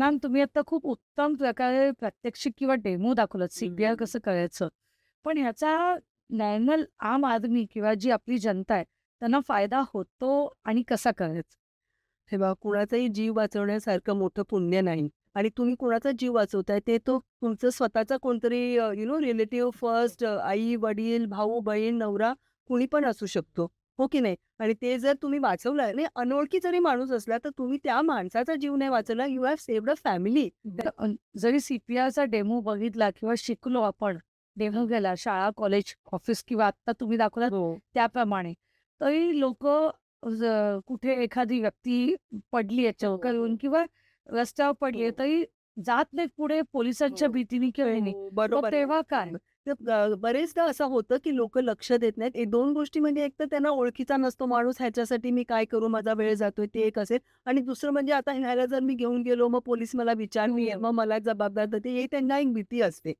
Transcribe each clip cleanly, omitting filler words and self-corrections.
Ma'am, तुम्ही आता खूप उत्तम प्रकारे प्रात्यक्षिक किंवा डेमो दाखवलं सीपीआर हं. कसं करायचं. पण ह्याचा नॉर्मल आम आदमी किंवा जी आपली जनता आहे, त्यांना फायदा होतो आणि कसा करायचा? हे बघा, कुणाचाही जीव वाचवण्यासारखं मोठं पुण्य नाही आणि तुम्ही कुणाचा जीव वाचवताय ते तो तुमचं स्वतःचा कोणतरी रिलेटिव्ह फर्स्ट आई-वडील, भाऊ-बहीण, नवरा कुणी पण असू शकतो. हो की नाही? आणि ते जर तुम्ही वाचवलं आणि अनोळखी जरी माणूस असला, तर तुम्ही त्या माणसाचा जीव नाही वाचवला, you have saved a family. तर जरी सीपीआरचा डेमो बघितला किंवा शिकलो आपण, डेमो केला शाळा, कॉलेज, ऑफिस किंवा आत्ता तुम्ही दाखवलात हो. त्याप्रमाणे, तरी लोकं कुठे एखादी व्यक्ती पडली आहे हो, चक्कर येऊन हो. किंवा रस्त्यावर पडली आहे, हो. तरी जात नाहीत पुढे पोलिसांच्या हो. भीतीने किंवा ह्यानी. हो, मग बरोबर आहे. तेव्हा काय? तर बरेचदा असं होतं, की लोकं लक्ष देत नाहीत. एक 2 गोष्टी म्हणजे एक तर त्यांना ओळखीचा नसतो माणूस, ह्याच्यासाठी मी काय करू? माझा वेळ जातोय, ते एक असेल. आणि दुसरं म्हणजे आता ह्याला जर मी घेऊन गेलो, मग पोलीस मला विचारतील, हो. मग मला जबाबदार धरतील, ही त्यांना एक भीती असते.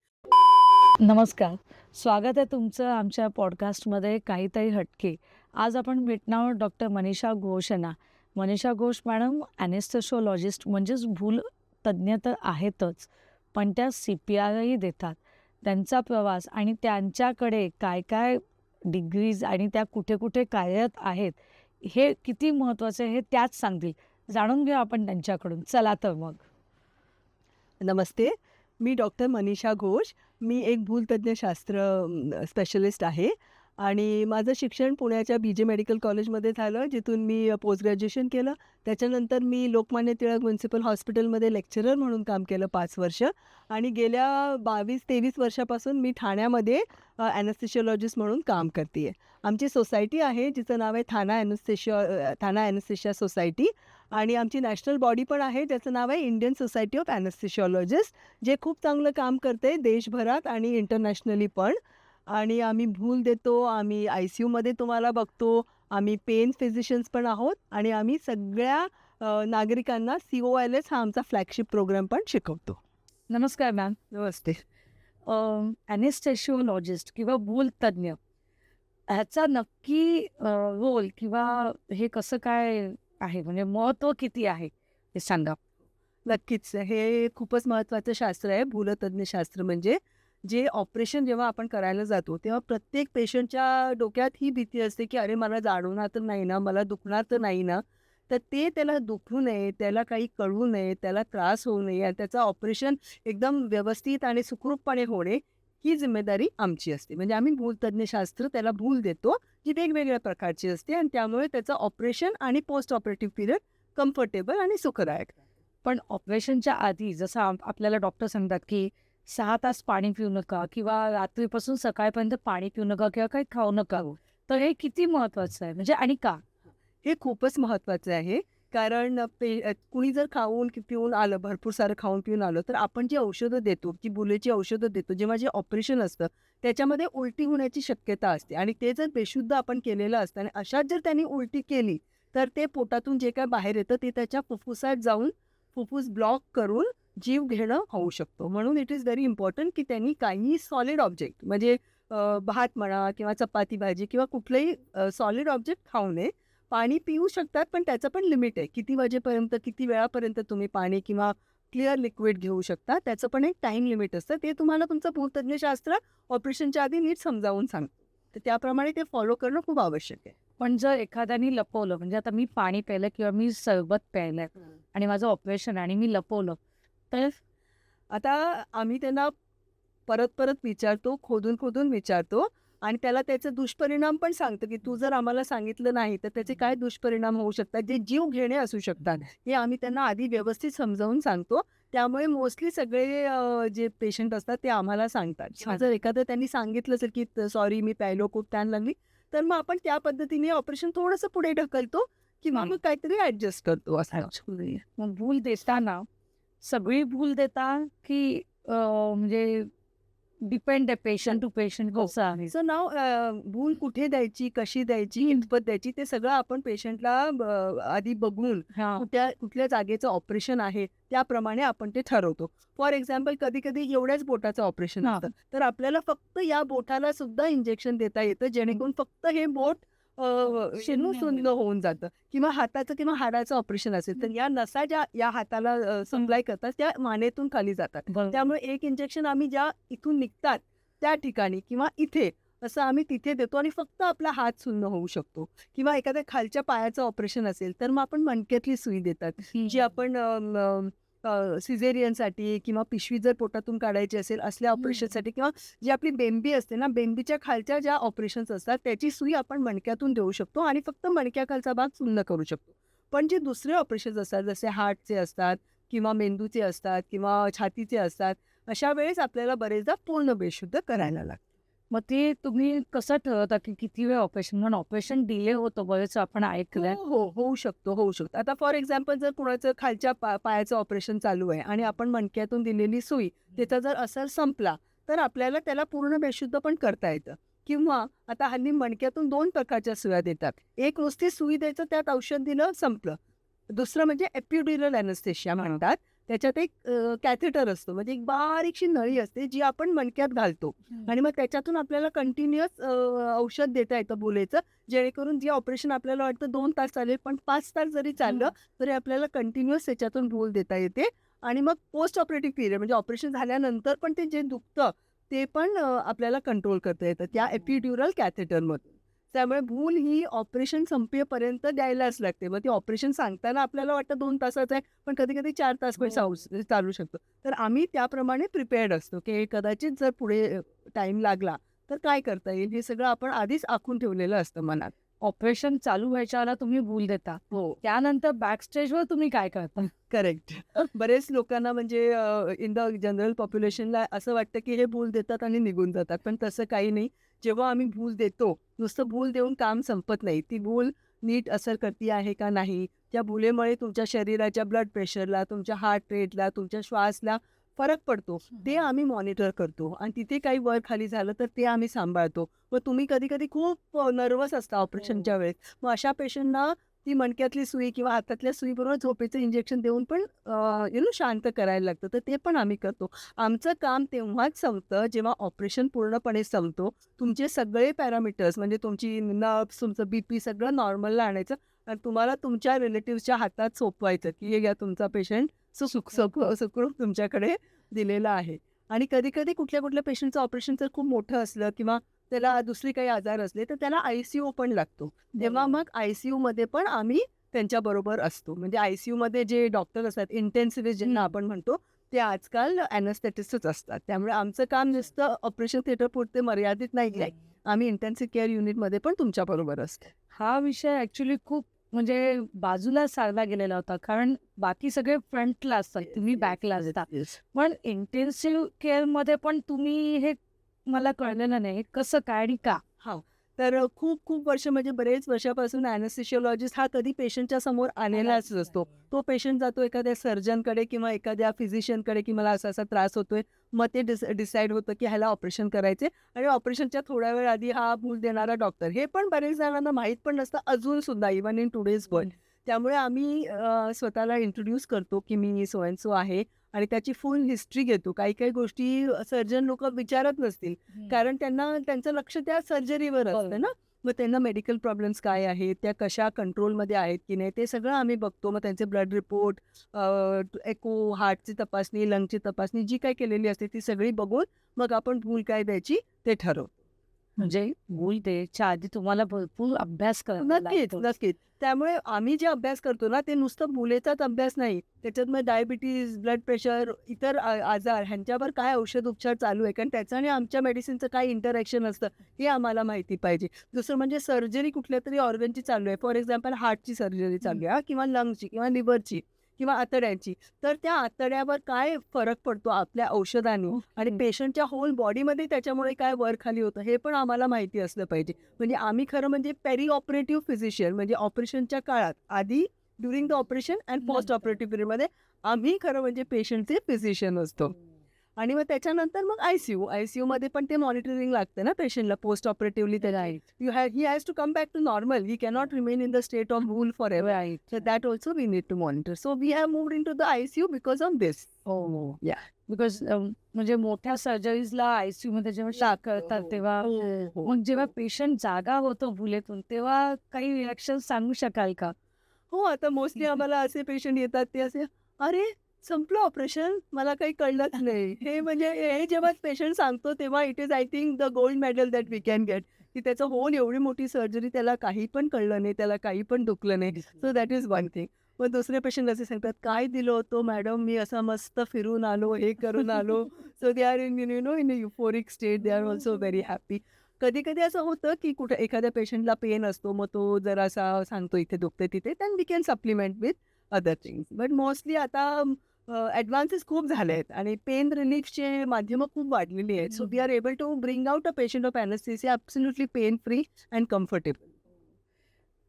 नमस्कार. स्वागत आहे तुमचं आमच्या पॉडकास्टमध्ये काहीतरी हटके. आज आपण भेटणार आहोत डॉक्टर मनीषा घोष यांना. मनीषा घोष मॅडम ॲनेस्थेशिओलॉजिस्ट म्हणजेच भूल तज्ज्ञ तर आहेतच, पण त्या CPRही देतात. त्यांचा प्रवास आणि त्यांच्याकडे काय-काय डिग्रीज आणि त्या कुठे-कुठे कार्यरत आहेत, हे किती महत्त्वाचं आहे हे त्याच सांगतील. जाणून घेऊ आपण त्यांच्याकडून. चला तर मग. नमस्ते. मी डॉक्टर मनीषा घोष. मी एक भूलतज्ञशास्त्र स्पेशलिस्ट आहे आणि माझं शिक्षण पुण्याच्या बी-जे मेडिकल कॉलेजमध्ये झालं, जिथून मी पोस्ट ग्रॅज्युएशन केलं. त्याच्यानंतर मी लोकमान्य टिळक म्युनिसिपल हॉस्पिटलमध्ये लेक्चरर म्हणून काम केलं 5 वर्ष आणि गेल्या 22-23 वर्षापासून मी ठाण्यामध्ये म्हणून काम करते आहे. आमची सोसायटी आहे, जिचं नाव आहे थाना ॲनेस्थेशिया सोसायटी आणि आमची नॅशनल बॉडी पण आहे, ज्याचं नाव आहे इंडियन सोसायटी ऑफ ॲनेस्थेशिओलॉजिस्ट, जे खूप चांगलं काम करते देशभरात आणि इंटरनॅशनली पण. आणि आम्ही भूल देतो, आम्ही ICUमध्ये तुम्हाला बघतो, आम्ही पेन फिजिशियन्स पण आहोत आणि आम्ही सगळ्या नागरिकांना COLS हा आमचा फ्लॅगशिप प्रोग्राम पण शिकवतो. नमस्कार मॅम. नमस्ते. ॲनेस्थेशिओलॉजिस्ट किंवा भूलतज्ञ ह्याचा नक्की रोल किंवा हे कसं काय आहे? म्हणजे महत्त्व किती आहे? हे सांगा. नक्कीच. हे खूपच महत्त्वाचं शास्त्र आहे, भूलतज्ञ शास्त्र म्हणजे. जे ऑपरेशन जेव्हा आपण करायला जातो, तेव्हा प्रत्येक पेशंटच्या डोक्यात ही भीती असते, की "अरे, मला जाणवणार तर नाही ना? मला दुखणार तर नाही ना?" तर ते त्याला दुखू नये, त्याला काही कळू नये, त्याला त्रास होऊ नये आणि त्याचं ऑपरेशन एकदम व्यवस्थित आणि सुखरूपपणे होणे, ही जिम्मेदारी आमची असते. म्हणजे आम्ही भूलतज्ञशास्त्र त्याला भूल देतो, जी वेगवेगळ्या प्रकारची असते आणि त्यामुळे त्याचं ऑपरेशन आणि पोस्ट ऑपरेटिव्ह पिरियड कम्फर्टेबल आणि सुखदायक. पण ऑपरेशनच्या आधी जसं आपल्याला डॉक्टर सांगतात, की 6 तास पाणी पिऊ नका किंवा रात्रीपासून सकाळपर्यंत पाणी पिऊ नका किंवा काही खाऊ नका. हो. तर हे किती महत्त्वाचं आहे म्हणजे आणि का? हे खूपच महत्त्वाचं आहे. कारण कुणी जर खाऊन पिऊन आलं, भरपूर सारं खाऊन पिऊन आलं, तर आपण जी औषधं देतो, जी भुलेची औषधं देतो, जेव्हा जे ऑपरेशन असतं, त्याच्यामध्ये उलटी होण्याची शक्यता असते आणि ते जर बेशुद्ध आपण केलेलं असतं आणि अशात जर त्यांनी उलटी केली, तर ते पोटातून जे काही बाहेर येतं, ते त्याच्या फुफ्फुसात जाऊन फुफ्फुस ब्लॉक करून जीव घेणं होऊ शकतो. म्हणून इट इज व्हेरी इम्पॉर्टंट, की त्यांनी काहीही सॉलिड ऑब्जेक्ट म्हणजे भात म्हणा किंवा चपाती भाजी किंवा कुठलंही सॉलिड ऑब्जेक्ट खाऊ नये. पाणी पिऊ शकतात, पण त्याचं पण लिमिट आहे. किती वाजेपर्यंत, किती वेळापर्यंत तुम्ही पाणी किंवा क्लिअर लिक्विड घेऊ शकता, त्याचं पण एक टाईम लिमिट असतं. ते तुम्हाला तुमचं भूतज्ञशास्त्र ऑपरेशनच्या आधी नीट समजावून सांगतं. तर त्याप्रमाणे ते फॉलो करणं खूप आवश्यक आहे. पण जर एखाद्याने लपवलं म्हणजे आता मी पाणी प्यायलं किंवा मी सरबत प्यायलंय आणि माझं ऑपरेशन आहे आणि मी लपवलं, तर आता आम्ही त्यांना परत-परत विचारतो, खोदून-खोदून विचारतो आणि त्याला त्याचे दुष्परिणाम पण सांगतो, की "तू जर आम्हाला सांगितलं नाही, तर त्याचे काय दुष्परिणाम होऊ शकतात, जे जीव घेणे असू शकतात." हे आम्ही त्यांना आधी व्यवस्थित समजावून सांगतो. त्यामुळे मोस्टली सगळे जे पेशंट असतात ते आम्हाला सांगतात. किंवा जर एखादं त्यांनी सांगितलं असेल, की "सॉरी, मी प्यायलो, खूप तहान लागली." तर मग आपण त्या पद्धतीने ऑपरेशन थोडंसं पुढे ढकलतो किंवा मग काहीतरी ॲडजस्ट करतो असं. ॲक्चुअली मग भूल देताना सगळी भूल देता की म्हणजे डिपेंड आहे पेशंट टू पेशंट हो. कसं आहे? सो नाऊ भूल कुठे द्यायची, कशी द्यायची, कितपत द्यायची ते सगळं आपण पेशंटला आधी बघून हां. कुठल्या जागेचं ऑपरेशन आहे, त्याप्रमाणे आपण ते ठरवतो. फॉर एक्झाम्पल कधी-कधी एवढ्याच बोटाचं ऑपरेशन हां. असतं. तर आपल्याला फक्त या बोटाला सुद्धा इंजेक्शन देता येतं, जेणेकरून फक्त हे बोट सुन्न होऊन जातं. किंवा हाताचं किंवा हाडाचं ऑपरेशन असेल तर या नसा ज्या या हाताला सप्लाय करतात त्या मानेतून खाली जातात. बरोबर. त्यामुळे एक इंजेक्शन आम्ही ज्या इथून निघतात त्या ठिकाणी किंवा इथे असं आम्ही तिथे देतो आणि फक्त आपला हात सुन्न होऊ शकतो. किंवा एखाद्या खालच्या पायाचं ऑपरेशन असेल तर मग आपण मणक्यातली सुई देतात. जी आपण सिझेरियनसाठी किंवा पिशवी जर पोटातून काढायची असेल असल्या ऑपरेशनसाठी किंवा जी आपली बेंबी असते ना, बेंबीच्या खालच्या ज्या ऑपरेशन्स असतात त्याची सुई आपण मणक्यातून देऊ शकतो आणि फक्त मणक्याखालचा भाग सुन्न करू शकतो. पण जे दुसरे ऑपरेशन्स असतात जसे हार्टचे असतात किंवा मेंदूचे असतात किंवा छातीचे असतात, अशा वेळेस आपल्याला बरेचदा पूर्ण बेशुद्ध करायला लागतं. मग ते तुम्ही कसं ठरवता की किती वेळ ऑपरेशन, म्हणून ऑपरेशन डिले होतं बरेच आपण ऐकलंय. होऊ शकतो, होऊ शकतो. आता फॉर एक्झाम्पल जर कुणाचं खालच्या पायाचं ऑपरेशन चालू आहे आणि आपण मणक्यातून दिलेली सुई त्याचा जर असर संपला, तर आपल्याला त्याला पूर्ण बेशुद्ध पण करता येतं. किंवा आता हल्ली मणक्यातून 2 प्रकारच्या सुया देतात. एक नुसती सुई द्यायचं, त्यात औषध दिलं, संपलं. दुसरं म्हणजे एपिड्युरल एनेस्थेशिया म्हणतात. त्याच्यात एक कॅथेटर असतो, म्हणजे एक बारीकशी नळी असते जी आपण मणक्यात घालतो आणि मग त्याच्यातून आपल्याला कंटिन्युअस औषध देता येतं भुलेचं, जेणेकरून जे ऑपरेशन आपल्याला वाटतं 2 तास चालेल, पण 5 तास जरी चाललं तरी आपल्याला कंटिन्युअस त्याच्यातून भूल देता येते. आणि मग पोस्ट ऑपरेटिव्ह पिरियड म्हणजे ऑपरेशन झाल्यानंतर पण ते जे दुखतं ते पण आपल्याला कंट्रोल करता येतं त्या एपिड्युरल कॅथेटरमधून. त्यामुळे भूल ही ऑपरेशन संपेपर्यंत द्यायलाच लागते. मग ती ऑपरेशन सांगताना आपल्याला वाटतं 2 तासाचं आहे, पण कधी-कधी 4 तास पण चालू शकतो. तर आम्ही त्याप्रमाणे प्रिपेअर्ड असतो, की कदाचित जर पुढे टाईम लागला, तर काय करता येईल हे सगळं आपण आधीच आखून ठेवलेलं असतं मनात. ऑपरेशन चालू व्हायच्या आला तुम्ही भूल देता, हो. त्यानंतर बॅक स्टेजवर तुम्ही काय करता? करेक्ट. बरेच लोकांना म्हणजे इन द जनरल पॉप्युलेशनला असं वाटतं, की हे भूल देतात आणि निघून जातात. पण तसं काही नाही. जेव्हा आम्ही भूल देतो, नुसतं भूल देऊन काम संपत नाही. ती भूल नीट असर करते आहे का नाही? त्या भुलेमुळे तुमच्या शरीराच्या ब्लड प्रेशरला, तुमच्या हार्ट रेटला, तुमच्या श्वासला फरक पडतो. ते आम्ही मॉनिटर करतो आणि तिथे काही वर खाली झालं तर ते आम्ही सांभाळतो. मग तुम्ही कधी-कधी खूप नर्व्हस असता ऑपरेशनच्या वेळेस. मग अशा पेशंटना ती मणक्यातली सुई किंवा हातातल्या सुईबरोबर झोपेचं इंजेक्शन देऊन पण शांत करायला लागतं. तर ते पण आम्ही करतो. आमचं काम तेव्हाच संपतं जेव्हा ऑपरेशन पूर्णपणे संपतो. तुमचे सगळे पॅरामीटर्स म्हणजे तुमची नर्व्हज, तुमचं बीपी सगळं नॉर्मलला आणायचं आणि तुम्हाला तुमच्या रिलेटिव्हच्या हातात सोपवायचं, की हे घ्या तुमचा पेशंट सुखरूप तुमच्याकडे दिलेला आहे. आणि कधी-कधी कुठल्या पेशंटचं ऑपरेशन जर खूप मोठं असलं किंवा त्याला दुसरी काही आजार असले तर त्याला ICU पण लागतो. तेव्हा मग ICUमध्ये पण आम्ही त्यांच्याबरोबर असतो. म्हणजे ICUमध्ये जे डॉक्टर असतात, इंटेन्सिव्हिस्ट ज्यांना आपण म्हणतो, ते आजकाल ॲनेस्थेटिस्टच असतात. त्यामुळे आमचं काम नुसतं ऑपरेशन थिएटरपुरते मर्यादित नाही आहे. आम्ही इंटेन्सिव्ह केअर युनिटमध्ये पण तुमच्याबरोबर असतो. हा विषय ॲक्च्युअली खूप म्हणजे बाजूला सारला गेलेला होता, कारण बाकी सगळे फ्रंटला असतात, तुम्ही बॅकला असता. पण इंटेन्सिव्ह केअरमध्ये पण तुम्ही हे मला कळलेलं नाही, कसं काय आणि का? हो. तर खूप वर्ष म्हणजे बरेच वर्षापासून ॲनेस्थेशिओलॉजिस्ट हा कधी पेशंटच्या समोर आलेलाच नसतो. तो पेशंट जातो एखाद्या सर्जनकडे किंवा एखाद्या फिजिशियनकडे, की मला असा त्रास होतोय. मग ते डिसाईड होतं, की ह्याला ऑपरेशन करायचे आणि ऑपरेशनच्या थोड्या वेळ आधी हा भूल देणारा डॉक्टर. हे पण बरेच जणांना माहीत पण नसतं अजूनसुद्धा इव्हन इन टुडेज वर्ल्ड. त्यामुळे आम्ही स्वतःला इंट्रोड्यूस करतो, की मी सो अँड सो आहे आणि त्याची फुल हिस्ट्री घेतो. काही गोष्टी सर्जन लोकं विचारत नसतील. कारण त्यांना त्यांचं लक्ष त्या सर्जरीवर असतं ना. मग त्यांना मेडिकल प्रॉब्लेम्स काय आहेत, त्या कशा कंट्रोलमध्ये आहेत की नाही, ते सगळं आम्ही बघतो. मग त्यांचे ब्लड रिपोर्ट, एको, हार्टची तपासणी, लंगची तपासणी जी काही केलेली असते ती सगळी बघून मग आपण भूल काय द्यायची ते ठरवतो. म्हणजे भूल द्यायच्या आधी तुम्हाला भरपूर अभ्यास करावा लागतो. नक्कीच. त्यामुळे आम्ही जे अभ्यास करतो ना, ते नुसतं भुलेचाच अभ्यास नाही. त्याच्यात मग डायबिटीज, ब्लड प्रेशर, इतर आजार ह्यांच्यावर काय औषध उपचार चालू आहे, कारण त्याचं आणि आमच्या मेडिसिनचं काय इंटरॅक्शन असतं हे आम्हाला माहिती पाहिजे. दुसरं म्हणजे सर्जरी कुठल्यातरी ऑर्गनची चालू आहे. फॉर एक्झाम्पल हार्टची सर्जरी चालू आहे किंवा लंग्सची किंवा लिव्हरची किंवा आतड्यांची. तर त्या आतड्यावर काय फरक पडतो आपल्या औषधाने आणि पेशंटच्या होल बॉडीमध्ये त्याच्यामुळे काय वर खाली होतं हे पण आम्हाला माहिती असलं पाहिजे. म्हणजे आम्ही खरं म्हणजे पेरी ऑपरेटिव्ह फिजिशियन, म्हणजे ऑपरेशनच्या काळात आधी, during the operation and post operative पिरियडमध्ये आम्ही खरं म्हणजे पेशंटचे फिजिशियन असतो. आणि मग त्याच्यानंतर मग आयसीयूमध्ये पण ते मॉनिटरिंग लागतं ना पेशंटला post operatively. Right. He has to come back to normal. He cannot remain in the state of भूल forever. Right. So that also we need to monitor. So we have moved into the ICU because of this. हो. Yeah. Because म्हणजे मोठ्या सर्जरीजला ICU मध्ये जेव्हा शाक करतात तेव्हा हो. मग जेव्हा पेशंट जागा होतो भुलेतून तेव्हा काही रिॲक्शन सांगू शकाल का? हो, आता मोस्टली आम्हाला असे पेशंट येतात ते असे, "अरे, संपलं ऑपरेशन, मला काही कळलंच नाही." हे म्हणजे हे जेव्हा पेशंट सांगतो तेव्हा it is I think the gold medal that we can get, की त्याचं होऊन एवढी मोठी सर्जरी त्याला काही पण कळलं नाही, त्याला काही पण दुखलं नाही. So that is one thing. मग दुसरे पेशंट असे सांगतात, "काय दिलं होतं मॅडम, मी असा मस्त फिरून आलो, हे करून आलो." So they are in in a euphoric state, they are also very happy. कधी-कधी असं होतं, की कुठे एखाद्या पेशंटला पेन असतो, मग तो जरासा सांगतो इथे दुखते तिथे, then we can supplement with other things. But mostly आता ॲडव्हान्सेस खूप झाले आहेत आणि पेन रिलीफचे माध्यमं खूप वाढलेली आहेत. So we are able to bring out a patient of anaesthesia absolutely pain free and comfortable.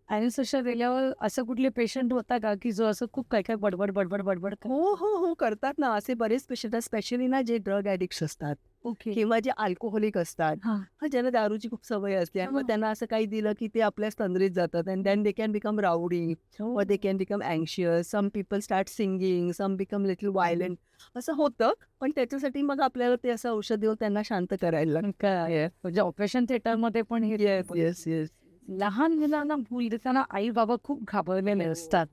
Anaesthesia दिल्यावर असं कुठले पेशंट होता का की जो असं खूप काय काय बडबड बडबड बडबड हो, करतात ना. असे बरेच पेशंट आहेत, स्पेशली ना जे ड्रग ॲडिक्ट्स असतात ओके. किंवा जे अल्कोहोलिक असतात. हां. ज्यांना दारूची खूप सवय असते आणि मग त्यांना असं काही दिलं की ते आपल्याच तंद्रीत जातात and then they can become rowdy or they can become anxious. Some people start singing, some become little violent. असं होतं, पण त्याच्यासाठी मग आपल्याला ते असं औषध देऊन त्यांना शांत करायला लागतं. काय म्हणजे ऑपरेशन थिएटरमध्ये पण हे येस. लहान मुलांना भूल देताना आई बाबा खूप घाबरलेले असतात.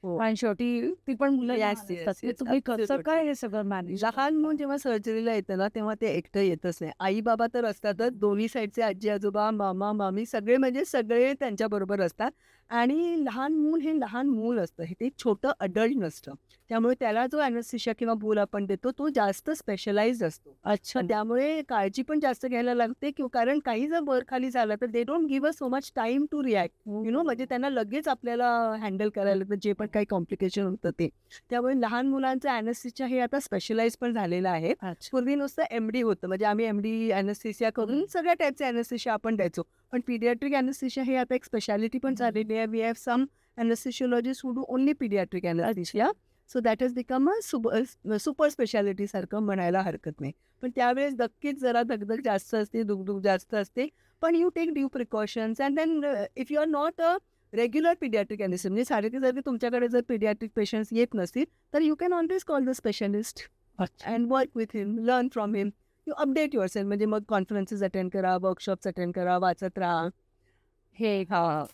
हो. पण शेवटी ती पण मुलं Yes, लहान yes, असतात. ते yes, तुम्ही कसं absolutely. काय हे सगळं मॅनेज? लहान मूल जेव्हा सर्जरीला येतं ना, तेव्हा ते एकटं येतच नाही. आई-बाबा तर असतातच. दोन्ही साईडचे आजी-आजोबा, मामा-मामी सगळे म्हणजे सगळे त्यांच्याबरोबर असतात आणि लहान मूल हे लहान मूल असतं. हे ते एक छोटं अडल्ट नसतं. त्यामुळे त्याला जो ॲनेस्थेशिया किंवा भूल आपण देतो, तो जास्त स्पेशलाइज्ड असतो. अच्छा. त्यामुळे काळजी पण जास्त घ्यायला लागते कारण काही जर वर खाली झालं तर they don't give us so much time to react. म्हणजे त्यांना लगेच आपल्याला हँडल करायला लागतं जे पण काही कॉम्प्लिकेशन होतं ते. त्यामुळे लहान मुलांचं ॲनेस्थेशिया हे आता स्पेशलाइज पण झालेलं आहे. अच्छा. पूर्वी नुसतं एम-डी होतं, म्हणजे आम्ही एम-डी ॲनेस्थेशिया करून सगळ्या टाईपचे ॲनेस्थेशिया आपण द्यायचो. पण पीडियाट्रिक ॲनेस्थेशिया हे आता एक स्पेशालिटी पण झालेली आहे. We have some anaesthesiologist who do only paediatric anaesthesia. So that has become a super speciality सारखं म्हणायला हरकत नाही. पण त्यावेळेस नक्कीच जरा दगदग जास्त असते, दुखदुख जास्त असते. पण you take due precautions and then if you are not a regular paediatric anaesthesia, म्हणजे सारखे तुमच्याकडे जर पीडियाट्रिक पेशंट्स येत नसतील, तर you can always call the specialist अच्छा. And work with him, learn from him. You update yourself, म्हणजे मग कॉन्फरन्सेस अटेंड करा, वर्कशॉप्स अटेंड करा, वाचत राहा. हे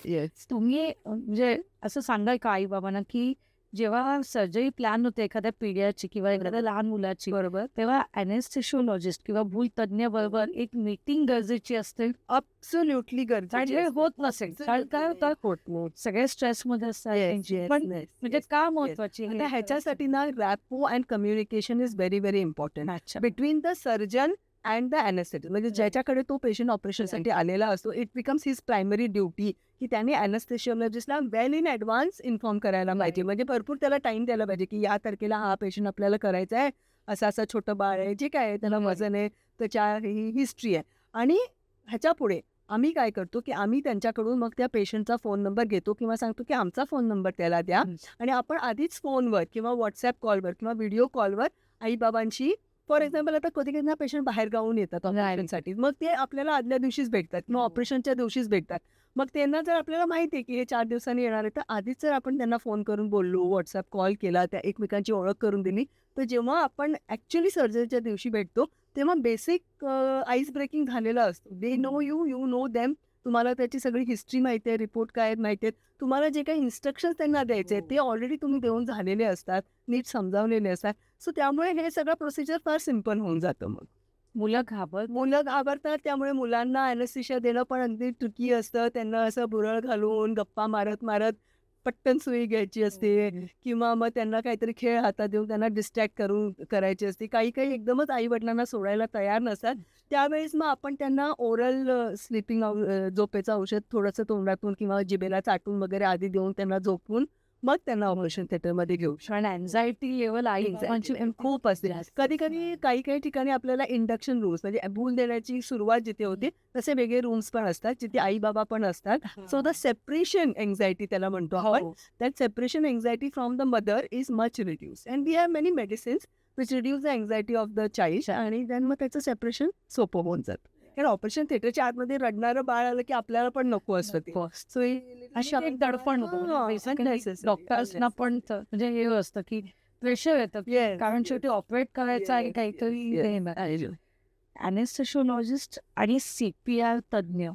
येस. तुम्ही म्हणजे असं सांगाल का आई बाबांना की जेव्हा सर्जरी प्लॅन होते एखाद्या पिढ्याची किंवा एखाद्या लहान मुलाची बरोबर. तेव्हा ॲनेस्थेशिओलॉजिस्ट किंवा भूल तज्ञ बरोबर एक मीटिंग गरजेची असते? ॲब्सोल्युटली कारण गरजेची हे असते. होत नसेल कारण काय होतं होत नाही. सगळे स्ट्रेसमध्ये असतात Yes, tension. yes, पण yes, म्हणजे yes, का yes. महत्वाची आता ह्याच्यासाठी ना rapport and communication is very very important अच्छा. Between the surgeon and the anaesthetist. म्हणजे ज्याच्याकडे तो पेशंट ऑपरेशनसाठी आलेला असतो, it becomes his primary duty की त्याने ॲनेस्थेशिओलॉजिस्टला वेल इन ॲडव्हान्स इन्फॉर्म करायला पाहिजे. म्हणजे भरपूर त्याला टाईम द्यायला पाहिजे की या तारखेला हा पेशंट आपल्याला करायचा आहे, असं छोटं बाळ आहे, जे काय आहे त्याला वजन आहे, त्याच्या ही हिस्ट्री आहे. आणि ह्याच्या पुढे आम्ही काय करतो की आम्ही त्यांच्याकडून मग त्या पेशंटचा फोन नंबर घेतो किंवा सांगतो की आमचा फोन नंबर त्याला द्या आणि आपण आधीच फोनवर किंवा व्हॉट्सॲप कॉलवर किंवा व्हिडिओ कॉलवर आईबाबांशी, फॉर एक्झाम्पल आता कधी कधी पेशंट बाहेर गावून येतात ऑपरेशनसाठी, मग ते आपल्याला आदल्या दिवशीच भेटतात किंवा ऑपरेशनच्या दिवशीच भेटतात. मग त्यांना जर आपल्याला माहिती आहे की हे 4 दिवसांनी येणार आहे, तर आधीच जर आपण त्यांना फोन करून बोललो, व्हॉट्सॲप कॉल केला, त्या एकमेकांची ओळख करून दिली, तर जेव्हा आपण ॲक्च्युली सर्जरीच्या दिवशी भेटतो तेव्हा बेसिक आईस ब्रेकिंग झालेलं असतं. They know you, you know them. तुम्हाला त्याची सगळी हिस्ट्री माहिती आहे, रिपोर्ट काय आहेत माहिती आहेत. तुम्हाला जे काही इन्स्ट्रक्शन्स त्यांना द्यायचे आहेत ते ऑलरेडी तुम्ही देऊन झालेले असतात, नीट समजावलेले असतात. सो त्यामुळे हे सगळं प्रोसिजर फार सिम्पल होऊन जातं. मग मुलं घाबरतात, त्यामुळे मुलांना ॲनेस्थेशिया देणं पण अगदी ट्रिकी असतं. त्यांना असं भुरळ घालून गप्पा मारत मारत पटकन सुई घ्यायची असते किंवा मग त्यांना काहीतरी खेळ हातात देऊन त्यांना डिस्ट्रॅक्ट करायची असते. काही काही एकदमच आई-वडिलांना सोडायला तयार नसतात. त्यावेळेस मग आपण त्यांना ओरल स्लीपिंग झोपेचं औषध थोडंसं तोंडातून किंवा जिभेला चाटून वगैरे आधी देऊन त्यांना झोपवून मग त्यांना ऑपरेशन थिएटरमध्ये घेऊ शकतो. पण अँझायटी लेवल आई बाबांची खूप असते. कधी कधी काही ठिकाणी आपल्याला इंडक्शन रूम्स म्हणजे भूल देण्याची सुरुवात जिथे होते तसे वेगळे रूम्स पण असतात जिथे आई बाबा पण असतात. सो द सेपरेशन एन्झायटी त्याला म्हणतो आपण. That separation anxiety from the mother is much reduce and we have many medicines which reduce the anxiety of the child आणि देन मग त्याचं सेपरेशन सोपं होऊन जातं. कारण ऑपरेशन थिएटरच्या आतमध्ये रडणारं बाळ आलं की आपल्याला पण नको असतं ते. सो आणि एक दडपण डॉक्टर्सना पण म्हणजे हे असतं की प्रेशर येतं कारण शेवटी ऑपरेट करायचं आहे काहीतरी. अॅनेस्थेशिओलॉजिस्ट आणि CPR तज्ञ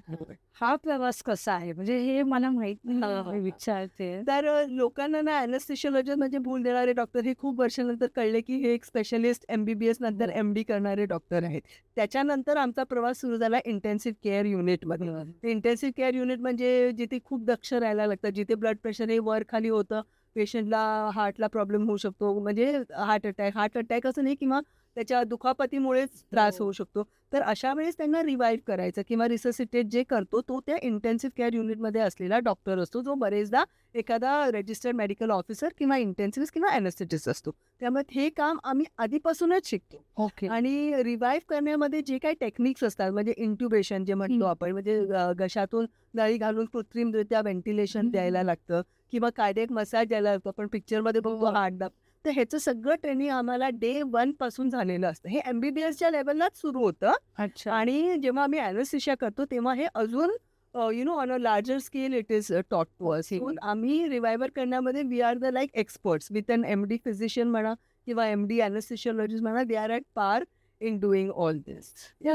हा प्रवास कसा आहे म्हणजे हे मला माहित नाही विचारते. तर लोकांना ना अॅनेस्थेशिओलॉजिस्ट म्हणजे भूल देणारे डॉक्टर हे खूप वर्षानंतर कळले की हे एक स्पेशलिस्ट MBBS नंतर MD करणारे डॉक्टर आहेत. त्याच्यानंतर आमचा प्रवास सुरू झाला इंटेन्सिव्ह केअर युनिटमध्ये. इंटेन्सिव्ह केअर युनिट म्हणजे जिथे खूप दक्ष राहायला लागतं, जिथे ब्लड प्रेशर हे वर खाली होतं, पेशंटला हार्टला प्रॉब्लेम होऊ शकतो, म्हणजे हार्ट अटॅक असं नाही किंवा त्याच्या दुखापतीमुळेच त्रास होऊ शकतो. तर अशा वेळेस त्यांना रिवाईव्ह करायचं किंवा रिससिटेट जे करतो तो त्या इंटेन्सिव्ह केअर युनिटमध्ये असलेला डॉक्टर असतो, जो बरेचदा एखादा रजिस्टर्ड मेडिकल ऑफिसर किंवा इंटेन्सिव्हिस्ट किंवा अॅनेस्थेटिस्ट असतो. त्यामुळे हे काम आम्ही आधीपासूनच शिकतो. ओके. आणि रिवाईव्ह करण्यामध्ये जे काही टेक्निक्स असतात म्हणजे इंट्युबेशन जे म्हणतो आपण, म्हणजे घशातून नळी घालून कृत्रिमरित्या व्हेंटिलेशन द्यायला लागतं किंवा कार्डियक मसाज द्यायला लागतो. आपण पिक्चरमध्ये बघतो हार्ट दाब. तर ह्याचं सगळं ट्रेनिंग आम्हाला डे 1 पासून झालेलं असतं. हे MBBSच्या लेवललाच सुरू होतं. अच्छा. आणि जेव्हा आम्ही अॅनेस्थेशिया करतो तेव्हा हे अजून on a larger scale it is taught to us. आम्ही रिवायव्हर करण्यामध्ये we are the like experts with an MD physician म्हणा किंवा MD अॅनेस्थेशिओलॉजिस्ट म्हणा, they are at par in doing all this.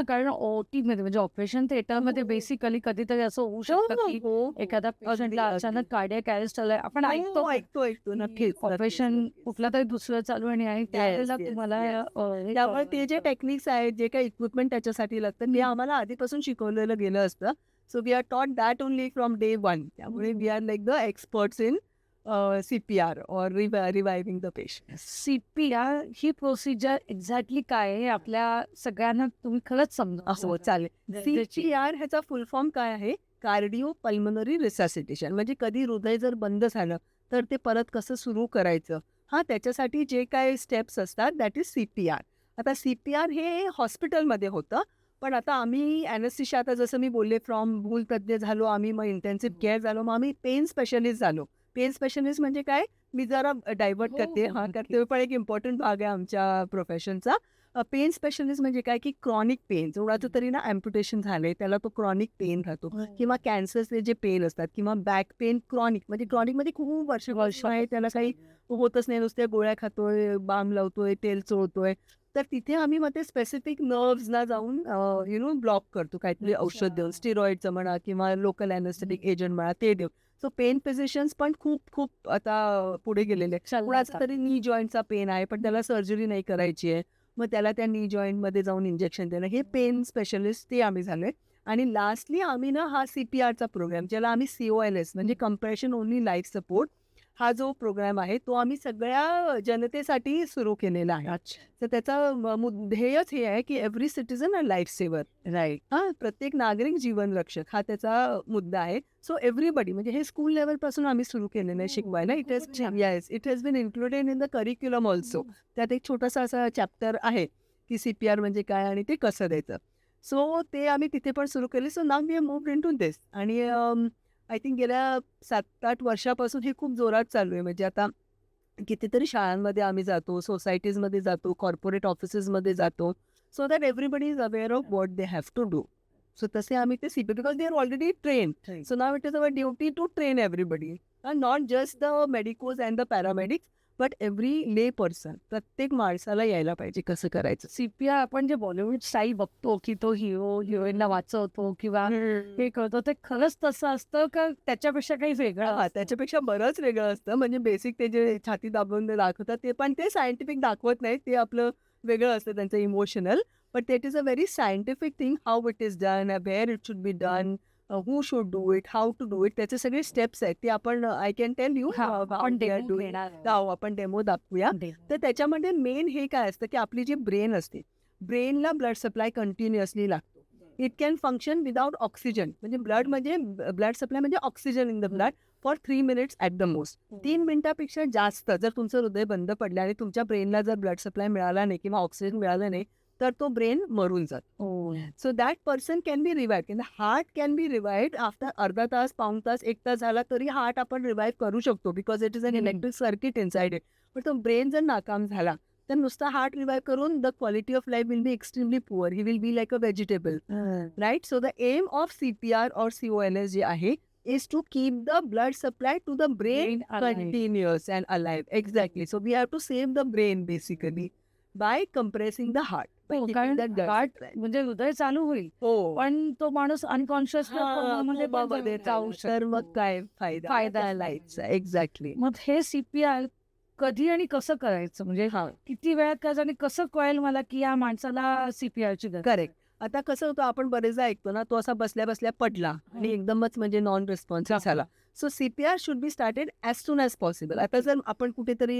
कारण OT मध्ये म्हणजे ऑपरेशन थिएटरमध्ये basically कधीतरी असं होऊ शकतं की एखादा पेशंटला अचानक कार्डियक अरेस्ट आलाय. आपण ऐकतो नक्कीच. ऑपरेशन कुठला तरी दुसरं चालू आणि आहे त्यावेळेला तुम्हाला त्यामुळे ते जे टेक्निक्स आहेत, जे काही इक्विपमेंट त्याच्यासाठी लागतं ते आम्हाला आधीपासून शिकवलेलं गेलं असतं. So we are taught that only from day 1. त्यामुळे we are like the experts in CPR or reviving the patient. CPR ही प्रोसिजर एक्झॅक्टली काय आहे आपल्या सगळ्यांना तुम्ही खरंच समजा. हो चालेल. CPR ह्याचा फुल फॉर्म काय आहे? Cardio pulmonary resuscitation. म्हणजे कधी हृदय जर बंद झालं तर ते परत कसं सुरू करायचं, त्याच्यासाठी जे काय स्टेप्स असतात दॅट इज CPR. आता CPR हे हॉस्पिटलमध्ये होतं, पण आता आम्ही अॅनेस्थेशिया, आता जसं मी बोलले, फ्रॉम भूल तज्ञ झालो आम्ही, मग इंटेन्सिव्ह केअर झालो, मग आम्ही पेन स्पेशलिस्ट झालो. पेन स्पेशलिस्ट म्हणजे काय, मी जरा डायव्हर्ट करते कारण ते पण एक इम्पॉर्टंट भाग आहे आमच्या प्रोफेशनचा. पेन स्पेशलिस्ट म्हणजे काय की क्रॉनिक पेन, कोणाचं तरी ना ॲम्प्युटेशन झालंय त्याला तो क्रॉनिक पेन राहतो, किंवा कॅन्सरचे जे पेन असतात, किंवा बॅक पेन. क्रॉनिक मध्ये खूप वर्ष आहे, त्याला काही होतच नाही, नुसत्या गोळ्या खातोय, बाम लावतोय, तेल चोळतोय. तर तिथे आम्ही मग ते स्पेसिफिक नर्व्सना जाऊन ब्लॉक करतो, काहीतरी औषध देऊन, स्टिरॉइडचं म्हणा किंवा लोकल अॅनेस्थेटिक एजंट म्हणा, ते देऊ. सो पेन फिजिशियन्स पण खूप आता पुढे गेलेले. कुणाचा तरी नी जॉईंटचा पेन आहे पण त्याला सर्जरी नाही करायची आहे, मग त्याला त्या नी जॉईंटमध्ये जाऊन इंजेक्शन देणं, हे पेन स्पेशलिस्ट ते आम्ही झालोय. आणि लास्टली आम्ही ना हा CPRचा प्रोग्राम, ज्याला आम्ही COLS म्हणजे कम्प्रेशन ओनली लाईफ सपोर्ट, हा जो प्रोग्राम आहे तो आम्ही सगळ्या जनतेसाठी सुरू केलेला आहे. तर त्याचा ध्येयच हे आहे की every citizen a life saver. Right. प्रत्येक नागरिक जीवन रक्षक हा त्याचा मुद्दा आहे. सो एव्हरीबडी, म्हणजे हे स्कूल लेवल पासून आम्ही सुरू केलेलं आहे शिकवायला. It has been included in the curriculum also. त्यात एक छोटासा असा चॅप्टर आहे की CPR म्हणजे काय आणि ते कसं द्यायचं. सो ते आम्ही तिथे पण सुरू केले. So now we have moved into this. आणि आय थिंक गेल्या 7-8 वर्षापासून हे खूप जोरात चालू आहे. म्हणजे आता कितीतरी शाळांमध्ये आम्ही जातो, सोसायटीजमध्ये जातो, कॉर्पोरेट ऑफिसेसमध्ये जातो, so that everybody is aware of what they have to do. So तसे आम्ही ते CPR, because they are already train. So now it is our duty to train everybody, not just the medicos and the paramedics, but every lay person. प्रत्येक माणसाला यायला पाहिजे कसं करायचं. CPR आपण जे बॉलिवूड स्टाईल बघतो की तो हिरोईनला वाचवतो किंवा हे करतो, ते खरंच तसं असतं का त्याच्यापेक्षा काही वेगळं? त्याच्यापेक्षा बरंच वेगळं असतं. म्हणजे बेसिक ते जे छाती दाबून दाखवतात ते, पण ते सायंटिफिक दाखवत नाही, ते आपलं वेगळं असतं त्यांचं emotional. But that is a very scientific thing, how it is done, where it should be done, who should do it, how to do it. त्याचे सगळे स्टेप्स आहेत ते आपण, आय कॅन टेल यू, आपण डेमो दाखवूया. तर त्याच्यामध्ये main हे काय असतं की आपली जी ब्रेन असते, ब्रेनला ब्लड सप्लाय कंटिन्युअसली लागतो. It can function without oxygen. म्हणजे ब्लड सप्लाय म्हणजे oxygen in the blood for 3 minutes at the most. 3 मिनिटापेक्षा जास्त जर तुमचं हृदय बंद पडलं आणि तुमच्या ब्रेनला जर ब्लड सप्लाय मिळाला नाही किंवा ऑक्सिजन मिळालं नाही, तर तो ब्रेन मरून जातो. So that person can be revived. Heart can be revived after अर्धा तास, पाऊण तास, 1 तास झाला तरी हार्ट आपण रिवाइव्ह करू शकतो, because it is an electric circuit inside it. पण तो ब्रेन जर नाकाम झाला तर नुसता हार्ट रिवाइव्ह करून the quality of life will be extremely poor. He will be like a vegetable, right? So the aim of CPR और COLS जे आहे is to keep the blood supply to the brain continuous and alive. Exactly. So we have to save the brain basically by compressing the heart. by keeping कारण that blood heart supply. म्हणजे हृदय चालू होईल हो. पण तो माणूस unconscious मध्ये जाऊ तर मग शकतो. काय फायदा फायदा त्या लाईफचा. एक्झॅक्टली. मग हे CPR कधी आणि कसं करायचं, म्हणजे हा, किती वेळात करायचं आणि कसं कळेल मला की या माणसाला CPRची गरज आहे? करेक्ट. आता कसं होतं, आपण बरेचदा ऐकतो ना, तो असा बसल्या बसल्या पडला आणि एकदमच म्हणजे नॉन रिस्पॉन्सिव्ह झाला. So CPR should be started as soon as possible. आता जर आपण कुठेतरी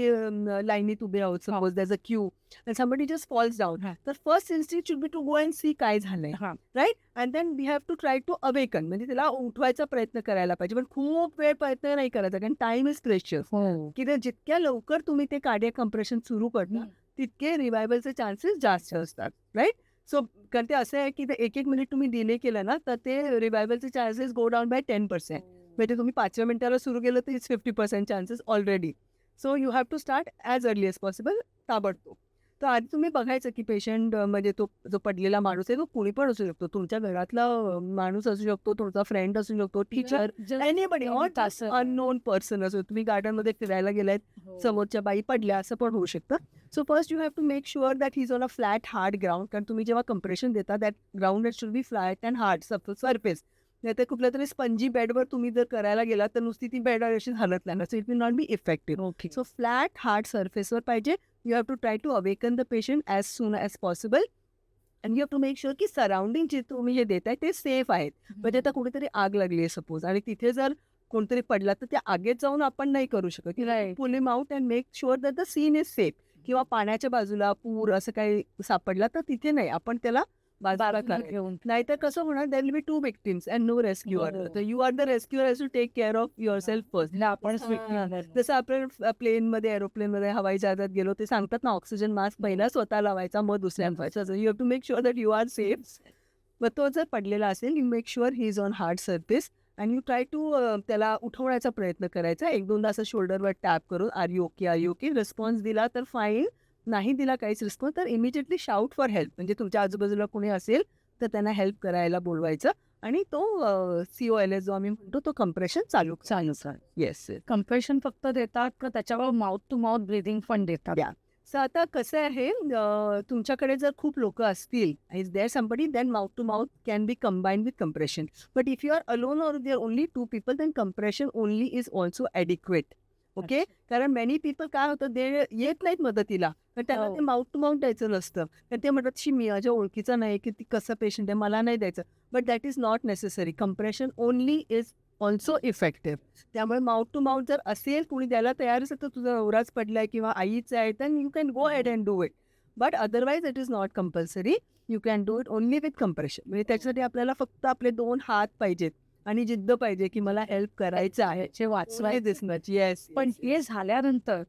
लाईनीत उभे आहोत, suppose that's a queue and somebody just falls down, तर first instinct should be to go and see काय झालंय, हा. Right? And then we have to try to awaken, म्हणजे त्याला उठवायचा प्रयत्न करायला पाहिजे. पण खूप वेळ प्रयत्न नाही करायचा, कारण टाइम इज प्रेशियस. हो. की ते जितक्या लवकर तुम्ही ते कार्डियक कम्प्रेशन सुरू करता तितके रिवायवलचे चान्सेस जास्त असतात, राईट? सो कारण ते असं आहे की ते 1-1 मिनिट तुम्ही डिले केलं ना, तर ते रिवायवलचे चान्सेस गो डाऊन बाय 10%. म्हणजे तुम्ही 5व्या मिनिटाला सुरू केलं तर it's 50% chances already. So you have to start as early as possible, ताबडतोब. तर आधी तुम्ही बघायचं की पेशंट म्हणजे तो जो पडलेला माणूस आहे तो कुणी पण असू शकतो. तुमच्या घरातला माणूस असू शकतो, तुमचा फ्रेंड असू शकतो, टीचर, एनीबडी, अननोन पर्सन असो. तुम्ही गार्डनमध्ये फिरायला गेलात, समोरच्या बाई पडल्या, असं पण होऊ शकतं. So first you have to make sure that he is on a flat hard ground. कारण तुम्ही जेव्हा कम्प्रेशन देता that ground should be flat and hard surface. नाही तर कुठल्या तरी स्पंजी बेडवर तुम्ही जर करायला गेला तर नुसती ती बेड अशी हालत नाही. So it will not be effective. So flat hard सरफेसवर पाहिजे. You have to try to awaken the patient as soon as possible. And you have to make sure की सराउंडिंग जे तुम्ही हे देताय ते सेफ आहेत. म्हणजे आता कुठेतरी आग लागली आहे सपोज आणि तिथे जर कोणतरी पडला तर त्या आगेत जाऊन आपण नाही करू शकत. की pull him out and make sure that the scene is safe. किंवा पाण्याच्या बाजूला पूर असं काही सापडला तर तिथे नाही, आपण त्याला बाजूला घेऊन. नाहीतर कसं होणार, there will be 2 victims and no rescuer. तर you are the rescuer, has to take care of yourself first. आपण जसं आपण प्लेनमध्ये, एरोप्लेनमध्ये, हवाई जहाजात गेलो ते सांगतात ना, ऑक्सिजन मास्क पहिला स्वतः लावायचा मग दुसऱ्या लावायचा. You have to make sure that you are safe. मग तो जर पडलेला असेल, you make sure he is on hard surface and you try to त्याला उठवण्याचा प्रयत्न करायचा. 1-2दा असं शोल्डरवर टॅप करून are you okay, are you okay. Response दिला तर फाईन, नाही दिला काहीच रिस्पॉन्स तर इमिजिएटली शाउट फॉर हेल्प. म्हणजे तुमच्या आजूबाजूला कोणी असेल तर त्यांना हेल्प करायला बोलवायचं आणि तो COLS जो आम्ही म्हणतो तो कम्प्रेशन चालू. येस. कम्प्रेशन फक्त देतात का त्याच्यावर माउथ टू माउथ ब्रीदिंग पण देतात? सो आता कसं आहे, तुमच्याकडे जर खूप लोक असतील, is there somebody, then mouth to mouth can be combine with compression. But if you are alone or there only 2 people, then compression only is also adequate. Okay. कारण मेनी पीपल काय होतं, ते येत नाहीत मदतीला, तर त्यांना ते माउथ टू माउथ द्यायचं नसतं. तर ते म्हणतात मी माझ्या ओळखीचा नाही की ती कसं पेशंट आहे, मला नाही द्यायचं. But that is not necessary. Compression only is also effective. त्यामुळे माउथ टू माउथ जर असेल, कुणी द्यायला तयार असेल, तर तुझा नवराच पडलाय किंवा आईचं आहे, तर you can go head and do it. But otherwise it is not compulsory. You can do it only with compression. म्हणजे त्याच्यासाठी आपल्याला फक्त आपले 2 हात पाहिजेत आणि जिद्द पाहिजे की मला हेल्प करायचं आहे, वाचवाय दिसणार. येस. पण हे झाल्यानंतर